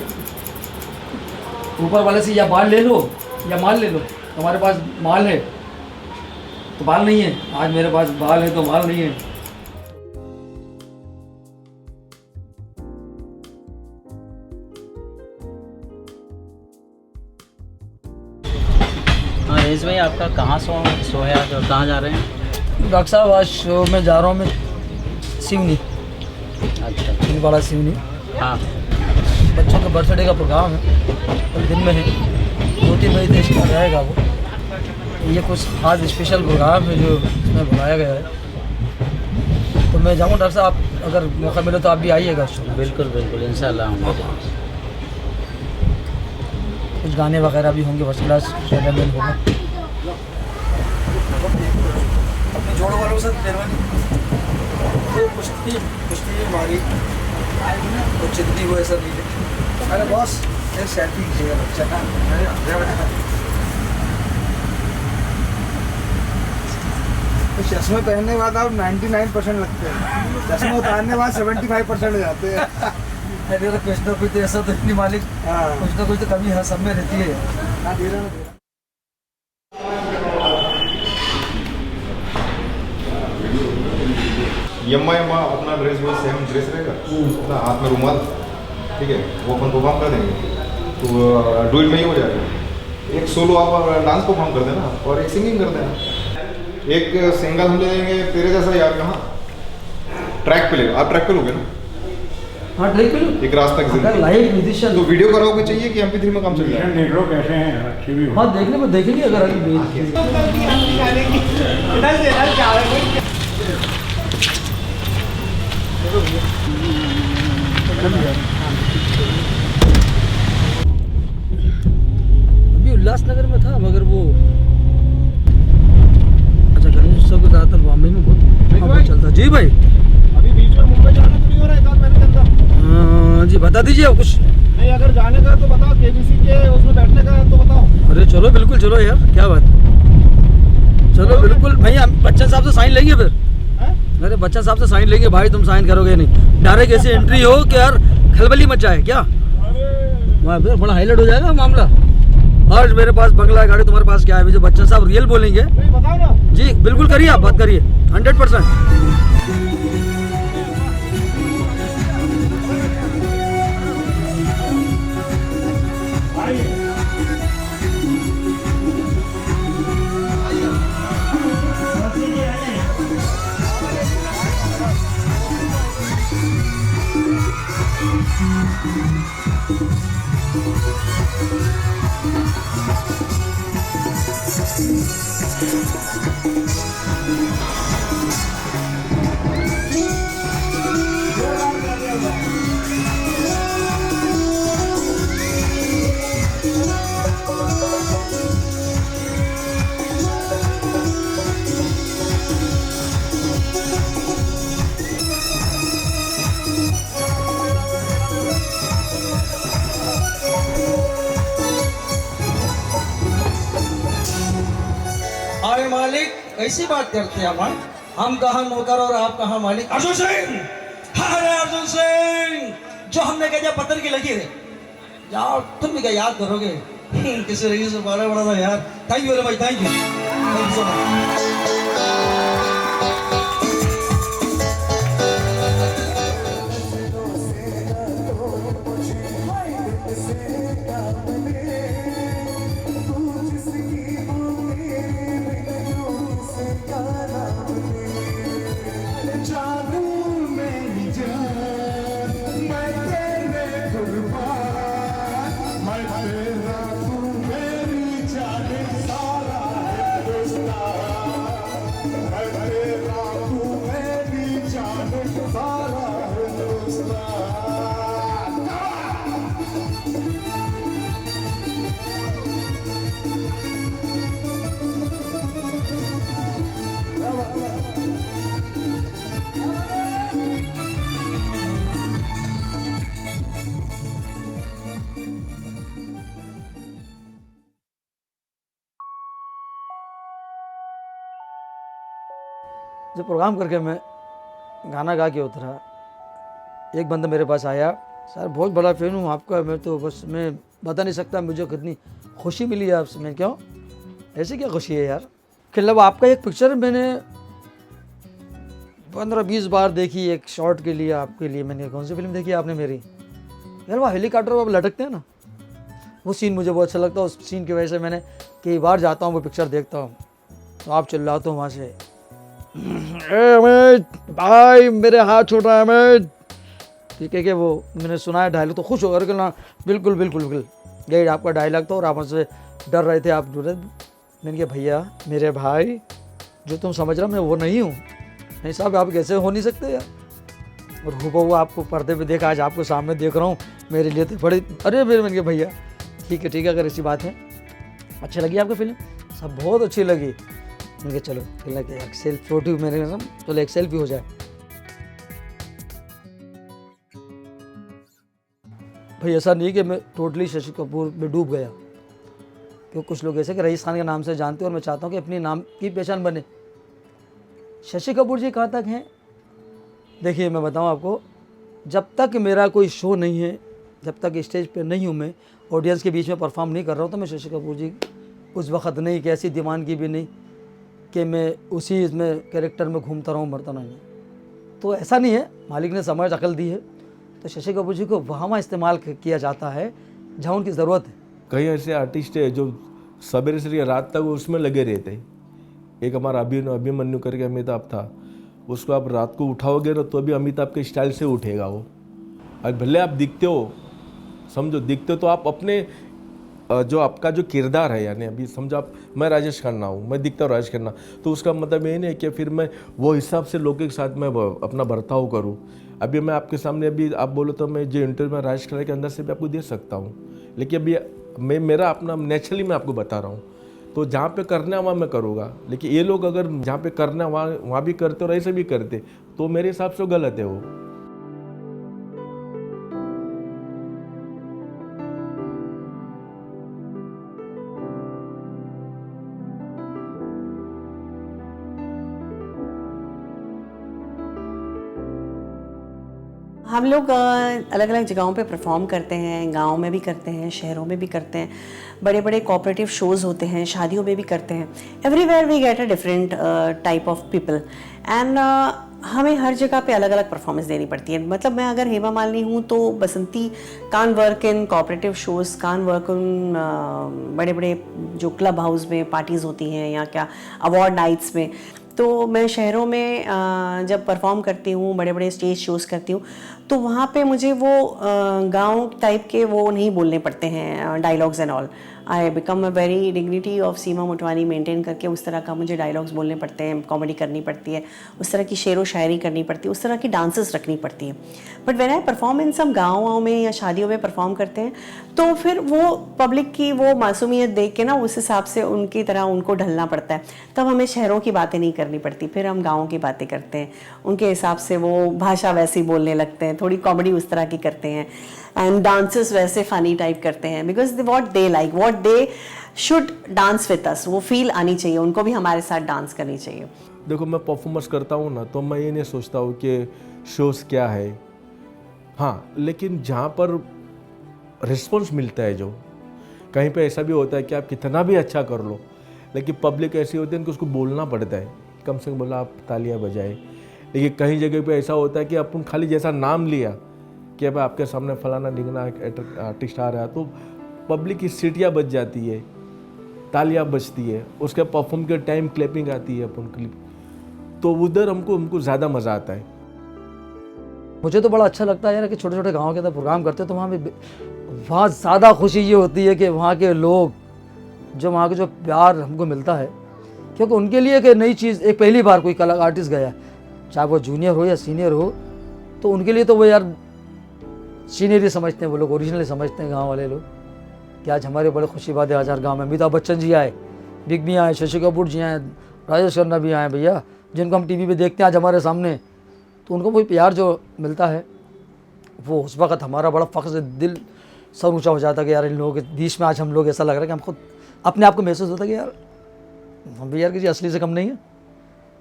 ऊपर वाले से या बाल ले लो या माल ले लो, तुम्हारे पास माल है तो बाल नहीं है, आज मेरे पास बाल है तो माल नहीं है। हाँ रेस भाई, आपका कहाँ शो है आज और कहाँ जा रहे हैं? डॉक्टर साहब आज शो में जा रहा हूँ मैं सिवनी, अच्छा। छिंदवाड़ा सिवनी। हाँ। बच्चों के बर्थडे का प्रोग्राम है, कल दिन में है, 2-3 बजे देश का रहेगा वो। ये कुछ आज स्पेशल प्रोग्राम है जो इसमें बुलाया गया है, तो मैं जाऊँगा। डॉक्टर साहब आप अगर मौका मिले तो आप भी आइएगा शो में। बिल्कुल बिल्कुल, इंशाल्लाह आऊँगा। कुछ गाने वगैरह भी होंगे, फर्स्ट क्लास एंटरटेनमेंट होगा। अपने जोड़ों वालों से कुश्ती मारी तो जितनी वो ऐसा नहीं है। अरे बॉस एक सेल्फी खींचेगा बच्चा ना। तो चश्मे पहनने के बाद आप 99% लगते हैं, चश्मे उतारने के बाद 75% हो जाते हैं। अरे तो कुछ ना कुछ तो ऐसा तो नहीं मालिक, कुछ ना कुछ तो कमी है, सब में रहती है। हाँ दे रहा हूँ। यम्मा यम्मा अपना ड्रेस वही सेम ड्रेस रहेगा, अपना हाथ में रुमाल, ठीक है, वो अपन परफॉर्म कर देंगे तो डुएट में ही हो जाएगा। एक सोलो आप डांस परफॉर्म कर देना और एक सिंगिंग कर देना। एक सिंगल हम ले लेंगे तेरे जैसा यार कहाँ, ट्रैक पे ले, आप ट्रैक पे लोगे ना? हाँ ट्रैक पे लो। एक रास्ता की लाइव म्यूजिशियन तो वीडियो कराओगे चाहिए कि MP3 में काम चल जाएगा? देख लो कैसे हैं, अच्छी भी हो। हाँ देखने में देखेंगे अगर अभी अभी उल्लासनगर में था, मगर वो अच्छा गणेश उत्सव के ज़्यादातर बॉम्बे में बहुत चलता। जी भाई अभी बीच में मुंबई जाना तो नहीं हो रहा है 1 महीने के अंदर? जी बता दीजिए आप कुछ। नहीं, अगर जाने का तो बताओ, KBC के उसमें बैठने का तो बताओ। अरे चलो बिल्कुल चलो यार, क्या बात, चलो बिल्कुल भैया। बच्चन साहब से साइन लेंगे फिर? अरे बच्चन साहब से साइन लेंगे भाई, तुम साइन करोगे नहीं? डायरेक्ट ऐसी एंट्री हो कि यार खलबली मच जाए क्या? फिर बड़ा हाईलाइट हो जाएगा मामला। और मेरे पास बंगला है, गाड़ी, तुम्हारे पास क्या है? जो बच्चन साहब रियल बोलेंगे बताओ ना। जी बिल्कुल करिए, आप बात करिए 100%। अरे मालिक कैसी बात करते हैं हम कहाँ नौकर और आप कहाँ मालिक? अर्जुन सिंह, अरे अर्जुन सिंह, जो हमने कहा पत्थर की लगी रे यार, तुम भी क्या याद करोगे? किसी रईस से बड़ा था यार। थैंक यू भाई, थैंक यू सो मच। जब प्रोग्राम करके मैं गाना गा के उतरा, एक बंदा मेरे पास आया सर बहुत बड़ा फ़ैन हूँ आपका मैं, तो बस मैं बता नहीं सकता मुझे कितनी खुशी मिली है आपसे। मैं क्यों, ऐसे क्या खुशी है यार। मतलब आपका एक पिक्चर मैंने 15-20 बार देखी, एक शॉट के लिए आपके लिए। मैंने कौन सी फिल्म देखी है आपने मेरी यार, वो हेलीकॉप्टर पर लटकते हैं ना, वो सीन मुझे बहुत अच्छा लगता है। उस सीन की वजह से मैंने कई बार जाता हूँ वो पिक्चर देखता हूँ। तो आप चिल्लाते हो वहाँ से, ए अमित भाई मेरे हाथ छोड़ रहा है अमित, ठीक है कि वो मैंने सुना है डायलॉग, तो खुश होकर के ना बिल्कुल बिल्कुल बिल्कुल यही आपका डायलॉग था। और आप मुझसे डर रहे थे, आप डर रहे। मैंने कहा भैया मेरे भाई जो तुम समझ रहा मैं वो नहीं हूँ। नहीं साहब आप कैसे हो नहीं सकते यार। और हूबहू आपको पर्दे पे देखा, आज आपको सामने देख रहा हूँ, मेरे लिए तो बड़ी, अरे फिर मैंने कहा भैया ठीक है अगर ऐसी बात है। अच्छी लगी आपको फिल्म? सब बहुत अच्छी लगी। मैंने कहा चलो एक सेल्फी फोटो मेरे चलो एक सेल्फी हो जाए। भाई ऐसा नहीं कि मैं टोटली शशि कपूर में डूब गया, क्योंकि कुछ लोग ऐसे कि रईस खान के नाम से जानते हैं और मैं चाहता हूँ कि अपनी नाम की पहचान बने। शशि कपूर जी कहाँ तक हैं, देखिए मैं बताऊँ आपको, जब तक मेरा कोई शो नहीं है, जब तक स्टेज पे नहीं हूँ, मैं ऑडियंस के बीच में परफॉर्म नहीं कर रहा हूँ, तो मैं शशि कपूर जी उस वक्त नहीं कि ऐसी दीवानगी भी नहीं कि मैं उसी इसमें कैरेक्टर में घूमता रहूँ मरता नहीं। तो ऐसा नहीं है, मालिक ने समझ अकल दी है, तो शशि कपूर जी को वहाँ इस्तेमाल किया जाता है जहाँ उनकी ज़रूरत है। कई ऐसे आर्टिस्ट है जो सवेरे से रात तक उसमें लगे रहते हैं। एक हमारा अभिमन्यु करके अमिताभ था, उसको आप रात को उठाओगे ना तो अभी अमिताभ के स्टाइल से उठेगा वो। और भले आप दिखते हो, समझो दिखते हो तो आप अपने जो आपका जो किरदार है, यानी अभी समझो आप, मैं राजेश खन्ना हूँ, मैं दिखता हूँ राजेश खन्ना, तो उसका मतलब ये नहीं कि फिर मैं वो हिसाब से लोगों के साथ मैं अपना बर्ताव करूँ। अभी मैं आपके सामने, अभी आप बोलो तो मैं जो इंटरव्यू में राजेश खन्ना के अंदर से भी आपको दे सकता हूँ, लेकिन अभी मैं मेरा अपना नेचुरली मैं आपको बता रहा हूँ। तो जहाँ पे करना है वहाँ मैं करूँगा, लेकिन ये लोग अगर जहाँ पे करना है वहाँ भी करते और ऐसे भी करते, तो मेरे हिसाब से गलत है वो। हम लोग अलग अलग जगहों पे परफॉर्म करते हैं, गाँव में भी करते हैं, शहरों में भी करते हैं, बड़े बड़े कोऑपरेटिव शोज़ होते हैं, शादियों में भी करते हैं। Everywhere we get a different type of people and हमें हर जगह पे अलग अलग परफॉर्मेंस देनी पड़ती है। मतलब मैं अगर हेमा मालिनी हूँ तो Basanti can work in cooperative shows, can work in बड़े बड़े जो क्लब हाउस में पार्टीज़ होती हैं या क्या अवार्ड नाइट्स में। तो मैं शहरों में जब परफॉर्म करती हूँ, बड़े बड़े स्टेज शोज़ करती हूँ, तो वहाँ पे मुझे वो गांव टाइप के वो नहीं बोलने पड़ते हैं dialogues and all. I become a very dignity of Seema Motwani maintain करके उस तरह का मुझे डायलॉग्स बोलने पड़ते हैं, कॉमेडी करनी पड़ती है, उस तरह की शेर व शायरी करनी पड़ती है, उस तरह की डांसेस रखनी पड़ती है। But when I perform in सब गाँव में या शादियों में परफॉर्म करते हैं, तो फिर वो पब्लिक की वो मासूमियत देख के ना उस हिसाब से उनकी तरह उनको ढलना पड़ता है। तब हमें शहरों की बातें नहीं करनी पड़ती, फिर हम गाँव की बातें करते हैं, उनके हिसाब से वो भाषा वैसी बोलने लगते हैं, थोड़ी कॉमेडी उस तरह की करते हैं एंड डांसेस वैसे फनी टाइप करते हैं, because what they like, what they should dance with us, वो फील आनी चाहिए, उनको भी हमारे साथ डांस करनी चाहिए। देखो मैं परफॉर्मेंस करता हूँ ना, तो मैं ये नहीं सोचता हूँ कि शोज़ क्या है, हाँ, लेकिन जहाँ पर रिस्पॉन्स मिलता है, जो कहीं पे ऐसा भी होता है कि आप कितना भी अच्छा कर लो, लेकिन पब्लिक ऐसी होती है कि उसको बोलना पड़ता है, कम से कम बोला आप तालियां बजाए। लेकिन कहीं जगह पे ऐसा होता है कि अपन खाली जैसा नाम लिया कि अब आपके सामने फलाना ढिंगना आर्टिस्ट आ रहा है, तो पब्लिक की सीटियाँ बज जाती है, तालियां बजती है, उसके परफॉर्म के टाइम क्लैपिंग आती है अपन क्लिप, तो उधर हमको ज़्यादा मज़ा आता है। मुझे तो बड़ा अच्छा लगता है यार कि छोटे छोटे गाँव के अंदर प्रोग्राम करते हैं, तो वहाँ ज़्यादा खुशी ये होती है कि वहाँ के लोग जो वहाँ के जो प्यार हमको मिलता है, क्योंकि उनके लिए एक नई चीज़, एक पहली बार कोई कला आर्टिस्ट गया, चाहे वो जूनियर हो या सीनियर हो, तो उनके लिए तो वो यार सीनियर ही समझते हैं, वो लोग ओरिजिनली समझते हैं गाँव वाले लोग कि आज हमारे बड़े खुशी बात है, आज हर गाँव में अमिताभ बच्चन जी आए, बिग बी आए, शशि कपूर जी आए, राजेश खन्ना भी आए भैया, जिनको हम टीवी पे देखते हैं आज हमारे सामने, तो उनको वही प्यार जो मिलता है, वो उस वक्त हमारा बड़ा फ़ख्र से दिल सर ऊँचा हो जाता है कि यार इन लोगों के बीच में आज हम लोग, ऐसा लग रहा है कि हम खुद अपने आप को महसूस होता है कि यार हम भी यार किसी असली से कम नहीं है।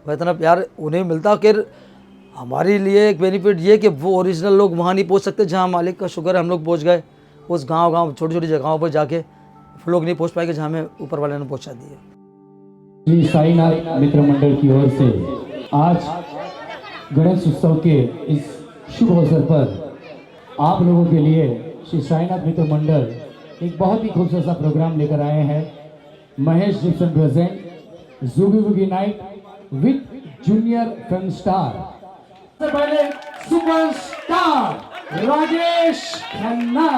वह इतना प्यार उन्हें मिलता कि हमारे लिए एक बेनिफिट ये कि वो ओरिजिनल लोग वहाँ नहीं पहुँच सकते जहाँ मालिक का शुक्र है हम लोग पहुँच गए। उस गांव छोटी छोटी जगहों पर जाके लोग नहीं पहुँच पाएंगे जहाँ हमें ऊपर वाले ने पहुँचा दिया। श्री साईनाथ मित्र मंडल की ओर से आज गणेश उत्सव के इस शुभ अवसर पर आप लोगों के लिए श्री साईनाथ मित्र मंडल एक बहुत ही खूबसूरत सा प्रोग्राम लेकर आए हैं। महेश जिप्सन प्रेजेंट जुगी वुगी night with junior film star. सबसे पहले superstar Rajesh Khanna.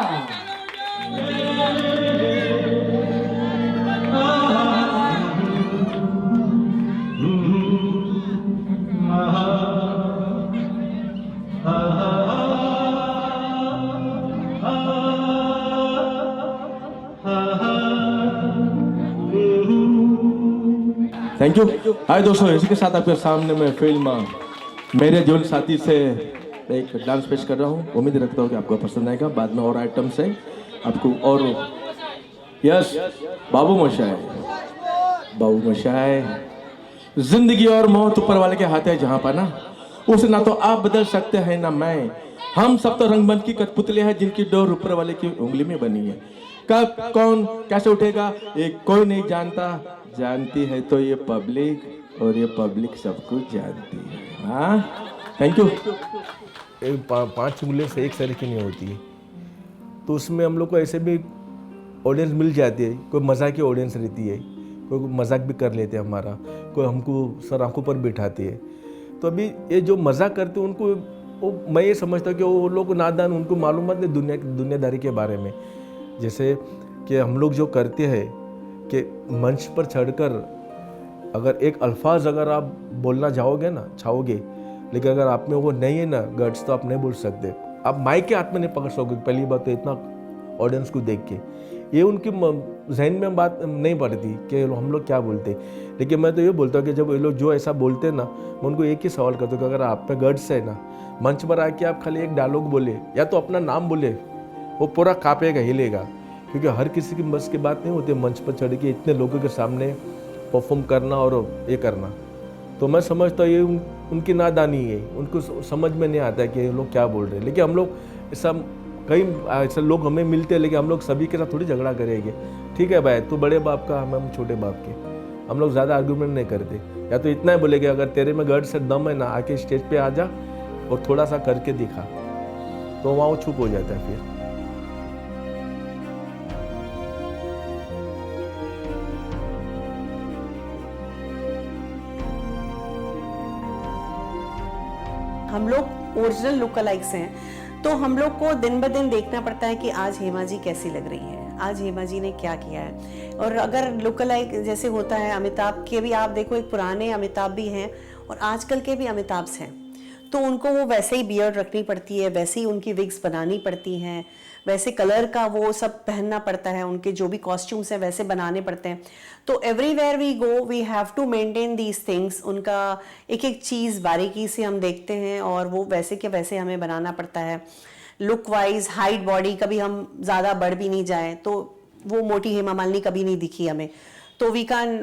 Thank you. Hi दोस्तों, इसी के साथ आपके सामने मैं फिल्म मेरे जीवन साथी से एक डांस पेश कर रहा हूँ। उम्मीद रखता हूँ कि आपको पसंद आएगा। बाद में और आइटम्स है आपको। और यस, बाबू मोशाय, बाबू मोशाय, जिंदगी और मौत ऊपर वाले के हाथ है जहाँ पर ना, उसे ना तो आप बदल सकते हैं ना मैं। हम सब तो रंगमंच की कठपुतले हैं जिनकी डोर ऊपर वाले की उंगली में बनी है। कब कौन कैसे उठेगा ये कोई नहीं जानता, जानती है तो ये पब्लिक, और ये पब्लिक सब कुछ जानती है। हाँ, थैंक यू। 5 उंगलियों से एक सर की नहीं होती है, तो उसमें हम लोग को ऐसे भी ऑडियंस मिल जाती है। कोई मजाक की ऑडियंस रहती है, कोई मजाक भी कर लेते हैं हमारा, कोई हमको सर आंखों पर बिठाती है। तो अभी ये जो मजाक करते हैं उनको मैं ये समझता हूँ कि वो लोग नादान, उनको मालूम नहीं दुनियादारी के बारे में। जैसे कि हम लोग जो करते हैं कि मंच पर चढ़कर अगर एक अल्फाज अगर आप बोलना चाहोगे ना, चाहोगे, लेकिन अगर आप में वो नहीं है ना गट्स, तो आप नहीं बोल सकते। आप माइक के हाथ में नहीं पकड़ सकोगे। पहली बात तो इतना ऑडियंस को देख के ये उनकी जहन में बात नहीं पड़ती कि हम लोग क्या बोलते। लेकिन मैं तो ये बोलता हूँ कि जब ये लोग जो ऐसा बोलते हैं ना, मैं उनको एक ही सवाल करता हूँ कि अगर आप पे गट्स है ना, मंच पर आके आप खाली एक डायलॉग बोले या तो अपना नाम बोले, वो पूरा कांपेगा, हिलेगा। क्योंकि हर किसी की बस की बात नहीं होती मंच पर चढ़ के इतने लोगों के सामने परफॉर्म करना और ये करना। तो मैं समझता हूँ ये उनकी नादानी है, उनको समझ में नहीं आता है कि ये लोग क्या बोल रहे हैं। लेकिन हम लोग ऐसा कई ऐसे लोग हमें मिलते हैं, लेकिन हम लोग सभी के साथ थोड़ी झगड़ा करेंगे। ठीक है भाई, तू बड़े बाप का, हम छोटे बाप के। हम लोग ज़्यादा आर्गूमेंट नहीं करते। या तो इतना ही बोलेंगे अगर तेरे में गट से दम है ना, आके स्टेज पे आ जा और थोड़ा सा करके दिखा, तो वहाँ वो चुप हो जाता है। फिर हम लोग ओरिजिनल लुक अलाइक्स हैं, तो हम लोग को दिन ब दिन देखना पड़ता है कि आज हेमा जी कैसी लग रही है, आज हेमा जी ने क्या किया है। और अगर लुक अलाइक जैसे होता है, अमिताभ के भी आप देखो, एक पुराने अमिताभ भी हैं और आजकल के भी अमिताभ्स हैं, तो उनको वो वैसे ही बियर्ड रखनी पड़ती है, वैसे ही उनकी विग्स बनानी पड़ती हैं, वैसे कलर का वो सब पहनना पड़ता है, उनके जो भी कॉस्ट्यूम्स हैं वैसे बनाने पड़ते हैं। तो everywhere we go we have to maintain these things. उनका एक एक चीज़ बारीकी से हम देखते हैं और वो वैसे के वैसे हमें बनाना पड़ता है। लुक वाइज, हाइट, बॉडी, कभी हम ज़्यादा बढ़ भी नहीं जाएँ, तो वो मोटी हेमा मालिनी कभी नहीं दिखी हमें, तो वी कैन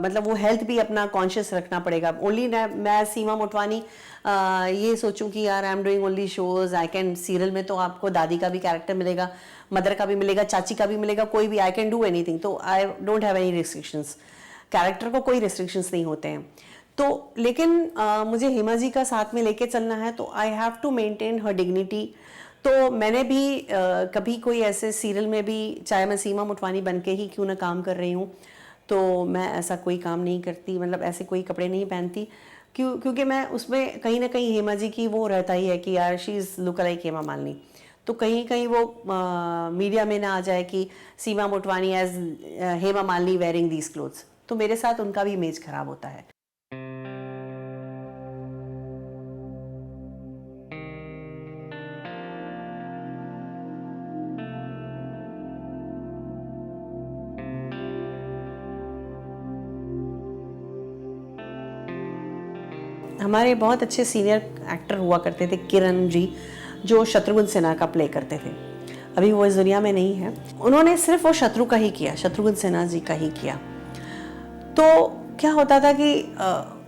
मतलब वो हेल्थ भी अपना कॉन्शियस रखना पड़ेगा। ओनली मैं सीमा मोटवानी ये सोचूं कि यार I am doing only shows, I can, serial में तो आपको दादी का भी कैरेक्टर मिलेगा, मदर का भी मिलेगा, चाची का भी मिलेगा, कोई भी, आई कैन डू एनीथिंग। तो I don't have any restrictions, character को कोई रिस्ट्रिक्शंस नहीं होते हैं। तो लेकिन मुझे हेमा जी का साथ में लेके चलना है, तो I have to maintain her dignity. तो मैंने भी कभी कोई ऐसे सीरियल में भी, चाहे मैं सीमा मोटवानी बन के ही क्यों ना काम कर रही हूँ, तो मैं ऐसा कोई काम नहीं करती, मतलब ऐसे कोई कपड़े नहीं पहनती, क्योंकि मैं उसमें कहीं ना कहीं हेमा जी की वो रहता ही है कि यार she is look like Hema Malini. तो कहीं कहीं वो मीडिया में ना आ जाए कि Seema Motwani as Hema Malini wearing these clothes, तो मेरे साथ उनका भी इमेज खराब होता है। हमारे बहुत अच्छे सीनियर एक्टर हुआ करते थे, किरण जी, जो शत्रुघ्न सिन्हा का प्ले करते थे। अभी वो इस दुनिया में नहीं है। उन्होंने सिर्फ वो शत्रु का ही किया, शत्रुघ्न सिन्हा जी का ही किया। तो क्या होता था कि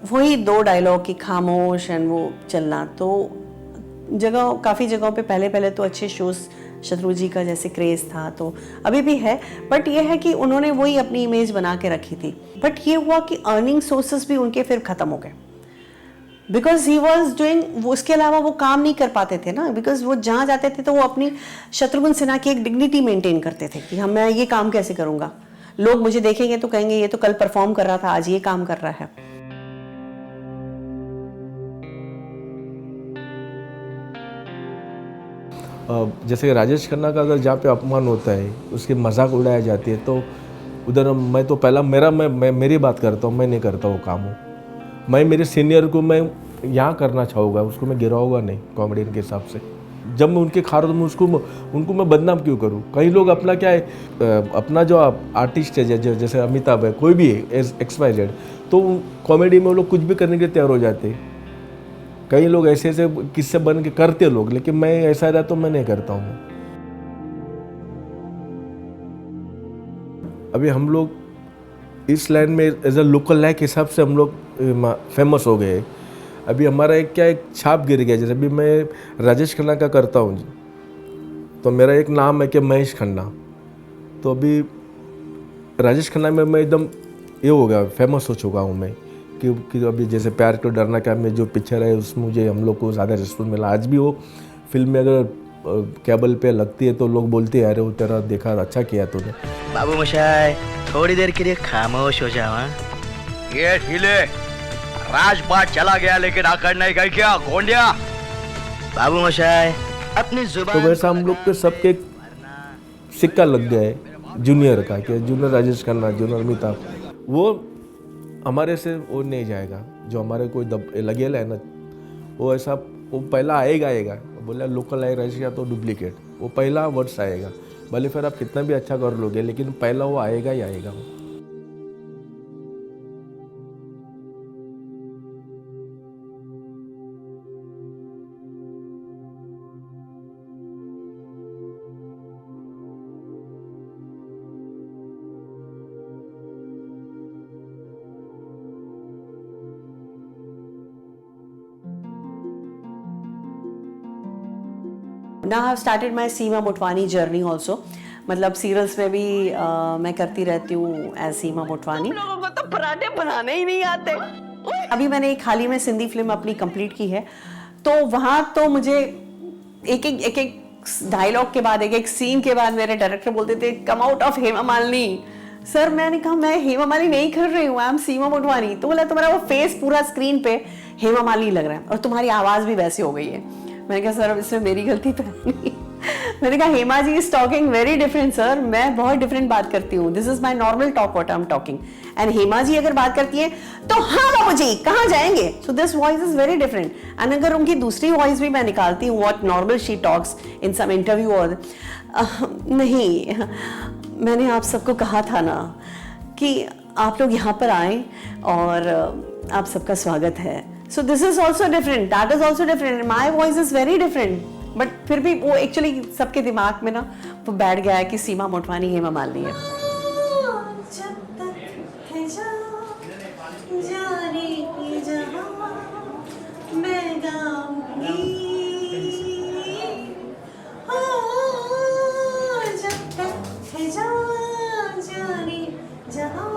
वही 2 डायलॉग की खामोश एंड वो चलना। तो काफ़ी जगहों पे पहले तो अच्छे शोज़ शत्रु जी का जैसे क्रेज़ था, तो अभी भी है, बट ये है कि उन्होंने वही अपनी इमेज बना के रखी थी। बट ये हुआ कि अर्निंग सोर्सेज भी उनके फिर ख़त्म हो गए, बिकॉज ही वॉज डूइंग, उसके अलावा वो काम नहीं कर पाते थे ना, बिकॉज वो जहाँ जाते थे तो वो अपनी शत्रुघ्न सिन्हा की एक डिग्निटी मेंटेन करते थे कि मैं ये काम कैसे करूँगा, लोग मुझे देखेंगे तो कहेंगे ये तो कल परफॉर्म कर रहा था, आज ये काम कर रहा है। जैसे राजेश खन्ना का अगर जहाँ पे अपमान होता है, उसकी मजाक उड़ाया जाती है, तो उधर मैं तो पहला मैं मेरी बात करता हूँ, मैं नहीं करता वो काम हो। मैं मेरे सीनियर को मैं यहाँ करना चाहूँगा, उसको मैं गिराऊंगा नहीं कॉमेडियन के हिसाब से। जब मैं उनके खा रहा हूँ उनको मैं बदनाम क्यों करूँ? कई लोग अपना क्या है, अपना जो आर्टिस्ट है जैसे अमिताभ है, कोई भी है XYZ, तो कॉमेडी में वो लोग कुछ भी करने के लिए तैयार हो जाते हैं। कई लोग ऐसे किस्से बन के करते लोग, लेकिन मैं ऐसा रहा तो मैं नहीं करता हूँ। अभी हम लोग इस लाइन में एज अ लोकल लाइक हिसाब से हम लोग फेमस हो गए। अभी हमारा एक छाप गिर गया। जैसे अभी मैं राजेश खन्ना का करता हूँ, तो मेरा एक नाम है कि महेश खन्ना, तो अभी राजेश खन्ना में मैं एकदम ये हो गया, फेमस हो चुका हूँ मैं कि अभी जैसे प्यार को डरना क्या में जो पिक्चर है उसमें मुझे हम लोग को ज़्यादा रिस्पॉन्स मिला। आज भी वो फिल्म में अगर केबल पे लगती है तो लोग बोलते हैं अरे वो तेरा देखा, अच्छा किया तूने। बाबू मशाई थोड़ी देर के लिए खामोश हो जाओ। ये ढीले राजपाट चला गया लेकिन आकर नहीं गई क्या गोंडिया? बाबू मशाई अपनी जुबान। तो वैसा हम लोग के सबके सिक्का लग गया है जूनियर का, कि जूनियर राजेश खन्ना, जूनियर अमिताभ, वो हमारे से वो नहीं जाएगा। जो हमारे कोई लगेला है ना, वो ऐसा वो पहला आएगा बोला लोकल आएगा या तो डुप्लीकेट, वो पहला वर्ड्स आएगा। भले फिर आप कितना भी अच्छा कर लोगे, लेकिन पहला वो आएगा ही आएगा। Now I have started my Seema Motwani journey also, मतलब सीरियल्स में भी मैं करती रहती हूँ एज सीमा मोटवानी। लोगों को तो पराठे बनाने ही नहीं आते। अभी मैंने एक हाल ही में सिंधी फिल्म अपनी कंप्लीट की है, तो वहाँ तो मुझे एक डायलॉग के बाद, एक सीन के बाद मेरे डायरेक्टर बोलते थे come out of Hema Malini. Sir मैंने कहा मैं हेमा मालिनी नहीं कर रही हूँ, आई एम सीमा मोटवानी। तो बोला तुम्हारा वो फेस पूरा स्क्रीन पे हेमा मालिनी लग रहा है और तुम्हारी आवाज़ भी वैसी हो गई है। मैंने कहा सर अब इसमें मेरी गलती तो नहीं। मैंने कहा Hema ji is talking very different sir, मैं बहुत डिफरेंट बात करती हूँ, this is my normal talk what I am talking, and Hema ji अगर बात करती है तो हाँ बाबू जी कहाँ जाएंगे, so this voice is very different. And अगर उनकी दूसरी वॉइस भी मैं निकालती हूँ what normal she talks in some interview, और नहीं, मैंने आप सबको कहा था ना कि आप लोग यहाँ पर आए और आप सबका स्वागत है। So this is also different, that is also different, my voice is very different, but फिर भी वो एक्चुअली सबके दिमाग में ना वो बैठ गया है कि सीमा मोटवानी हेमा मालिनी है। जब तक है जाने की जहां मैं गाऊंगी, जब तक है जाने जहां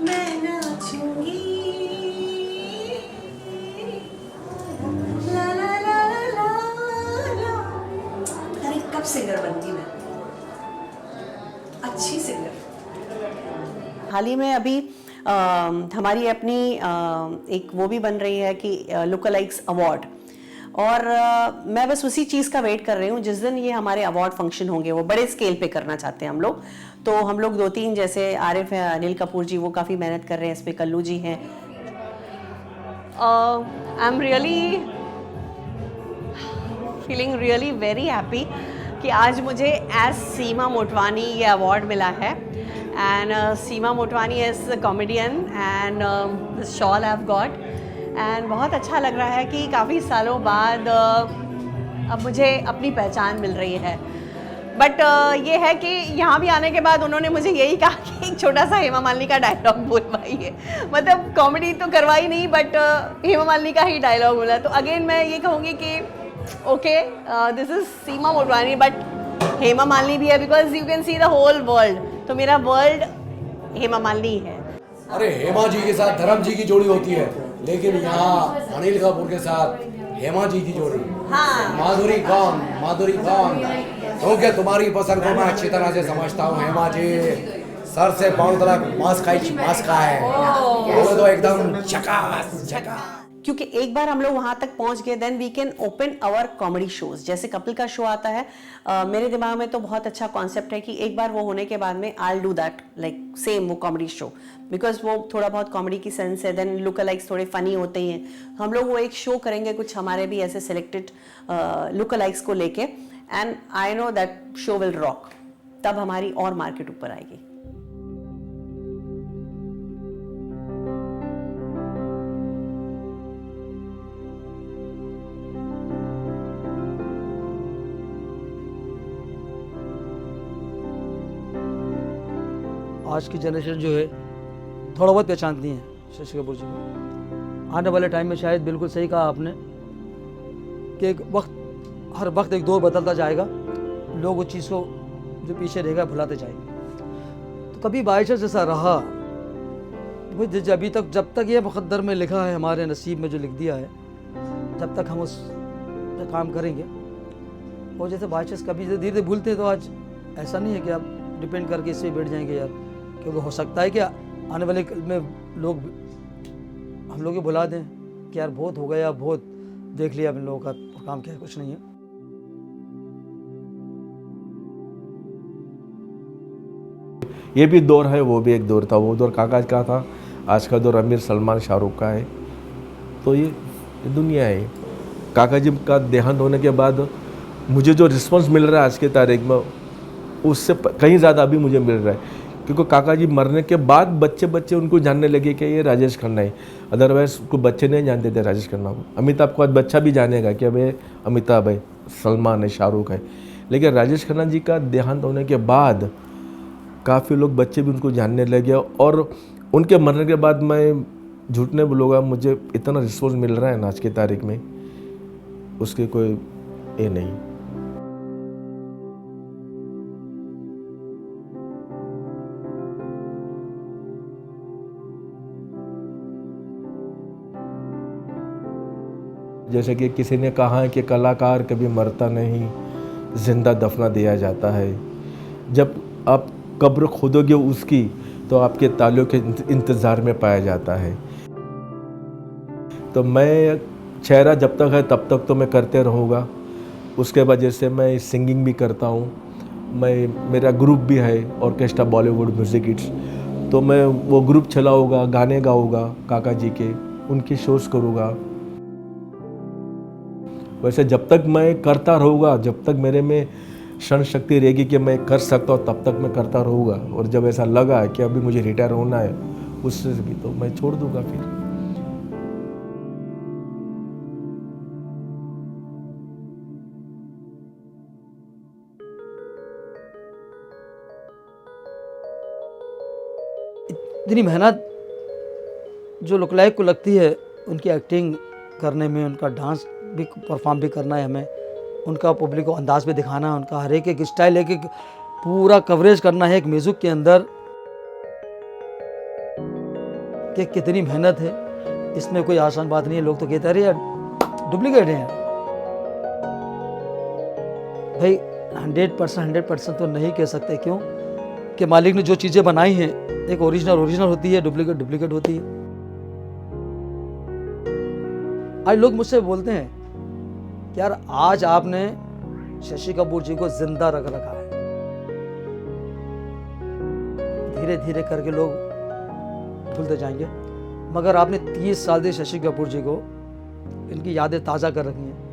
मैं नाचूंगी। कब सिंगर बनती मैं, अच्छी सिंगर। हाल ही में अभी हमारी अपनी एक वो भी बन रही है कि लुकलाइक्स अवार्ड, और मैं बस उसी चीज़ का वेट कर रही हूँ जिस दिन ये हमारे अवार्ड फंक्शन होंगे, वो बड़े स्केल पे करना चाहते हैं हम लोग। तो हम लोग 2-3 जैसे आरिफ है, अनिल कपूर जी वो काफ़ी मेहनत कर रहे हैं इस पर, कल्लू जी हैं। I am really feeling really very happy कि आज मुझे एज सीमा मोटवानी ये अवार्ड मिला है, and Seema Motwani as comedian and this shawl I have got, and बहुत अच्छा लग रहा है कि काफ़ी सालों बाद अब मुझे अपनी पहचान मिल रही है। बट ये है कि यहाँ भी आने के बाद उन्होंने मुझे यही कहा कि एक छोटा सा हेमा मालिनी का डायलॉग बोलवाइए। मतलब कॉमेडी तो करवाई नहीं, बट हेमा मालिनी का ही डायलॉग बोला। तो अगेन मैं ये कहूँगी कि okay, this is Seema Motwani, but Hema Malini भी है, because you can see the whole world. तो मेरा वर्ल्ड हेमा मालिनी है। अरे हेमा जी के साथ धर्म जी की जोड़ी होती है, लेकिन यहाँ अनिल कपूर के साथ हेमा जी की जोड़ी। हाँ। माधुरी कौन, माधुरी कौन? क्योंकि तुम्हारी पसंद को मैं अच्छी तरह से समझता हूँ हेमा जी। सर से पाँव तक मास्क का है, वो तो एकदम झकास झकास। क्योंकि एक बार हम लोग वहाँ तक पहुँच गए, then we can open our comedy shows. जैसे कपिल का शो आता है, मेरे दिमाग में तो बहुत अच्छा कॉन्सेप्ट है कि एक बार वो होने के बाद में I do that like same वो कॉमेडी शो, बिकॉज वो थोड़ा बहुत कॉमेडी की सेंस है। देन लुक अलाइक्स थोड़े फनी होते हैं, हम लोग वो एक शो करेंगे कुछ हमारे भी ऐसे सिलेक्टेड लुक अलाइक्स को लेके, and I know that show will rock. तब हमारी और मार्केट ऊपर आएगी। आज की जनरेशन जो है थोड़ा बहुत पहचानती है शशि कपूर जी को। आने वाले टाइम में शायद बिल्कुल सही कहा आपने कि एक वक्त, हर वक्त एक दौर बदलता जाएगा, लोग उस चीज़ को जो पीछे रहेगा भुलाते जाएंगे। तो कभी बाईचांस जैसा रहा वो अभी तक, जब तक ये मुकद्दर में लिखा है, हमारे नसीब में जो लिख दिया है, जब तक हम उस पर काम करेंगे। और जैसे बाईचांस कभी धीरे धीरे भूलते हैं, तो आज ऐसा नहीं है कि आप डिपेंड करके इससे बैठ जाएंगे यार, क्योंकि हो सकता है कि आने वाले में लोग हम लोग भुला दें कि यार बहुत हो गया, बहुत देख लिया, इन लोगों का काम क्या है, कुछ नहीं है। ये भी दौर है, वो भी एक दौर था। वो दौर काका का था, आज का दौर आमिर, सलमान, शाहरुख का है। तो ये दुनिया है। काका जी का देहांत होने के बाद मुझे जो रिस्पांस मिल रहा है आज के तारीख में, उससे कहीं ज़्यादा अभी मुझे मिल रहा है। क्योंकि काका जी मरने के बाद बच्चे उनको जानने लगे कि ये राजेश खन्ना है। अदरवाइज को बच्चे नहीं जानते थे राजेश खन्ना को। अमिताभ को आज बच्चा भी जानेगा कि अब ये अमिताभ है, सलमान है, शाहरुख है। लेकिन राजेश खन्ना जी का देहांत होने के बाद काफ़ी लोग, बच्चे भी उनको जानने लगे। और उनके मरने के बाद मैं झूठ नहीं बोलूँगा, मुझे इतना रिस्पॉन्स मिल रहा है ना आज की तारीख में, उसके कोई ये नहीं। जैसे कि किसी ने कहा है कि कलाकार कभी मरता नहीं, जिंदा दफना दिया जाता है। जब आप कब्र खोदोगे उसकी, तो आपके तालियों के इंतज़ार में पाया जाता है। तो मैं चेहरा जब तक है तब तक तो मैं करते रहूँगा। उसके बाद जैसे मैं सिंगिंग भी करता हूँ, मेरा ग्रुप भी है ऑर्केस्ट्रा बॉलीवुड म्यूज़िक हिट्स, तो मैं वो ग्रुप चलाऊँगा, गाने गाऊँगा काका जी के, उनके शोज़ करूँगा। वैसे जब तक मैं करता रहूँगा, जब तक मेरे में क्षण शक्ति रहेगी कि मैं कर सकता हूँ, तब तक मैं करता रहूँगा। और जब ऐसा लगा कि अभी मुझे रिटायर होना है उससे भी, तो मैं छोड़ दूँगा फिर। इतनी मेहनत जो लुकलाइक को लगती है, उनकी एक्टिंग करने में, उनका डांस भी परफॉर्म भी करना है हमें, उनका पब्लिक को अंदाज पे दिखाना, उनका हर एक स्टाइल, एक पूरा कवरेज करना है एक म्यूजिक के अंदर, कि कितनी मेहनत है। इसमें कोई आसान बात नहीं है। लोग तो कहते हैं यार डुप्लीकेट हैं भाई। 100% तो नहीं कह सकते, क्यों कि मालिक ने जो चीज़ें बनाई हैं, एक ओरिजिनल होती है, डुप्लीकेट होती है। आज लोग मुझसे बोलते हैं कि यार आज आपने शशि कपूर जी को जिंदा रख रखा है। धीरे धीरे करके लोग भूलते जाएंगे, मगर आपने 30 साल से शशि कपूर जी को, इनकी यादें ताज़ा कर रखी हैं।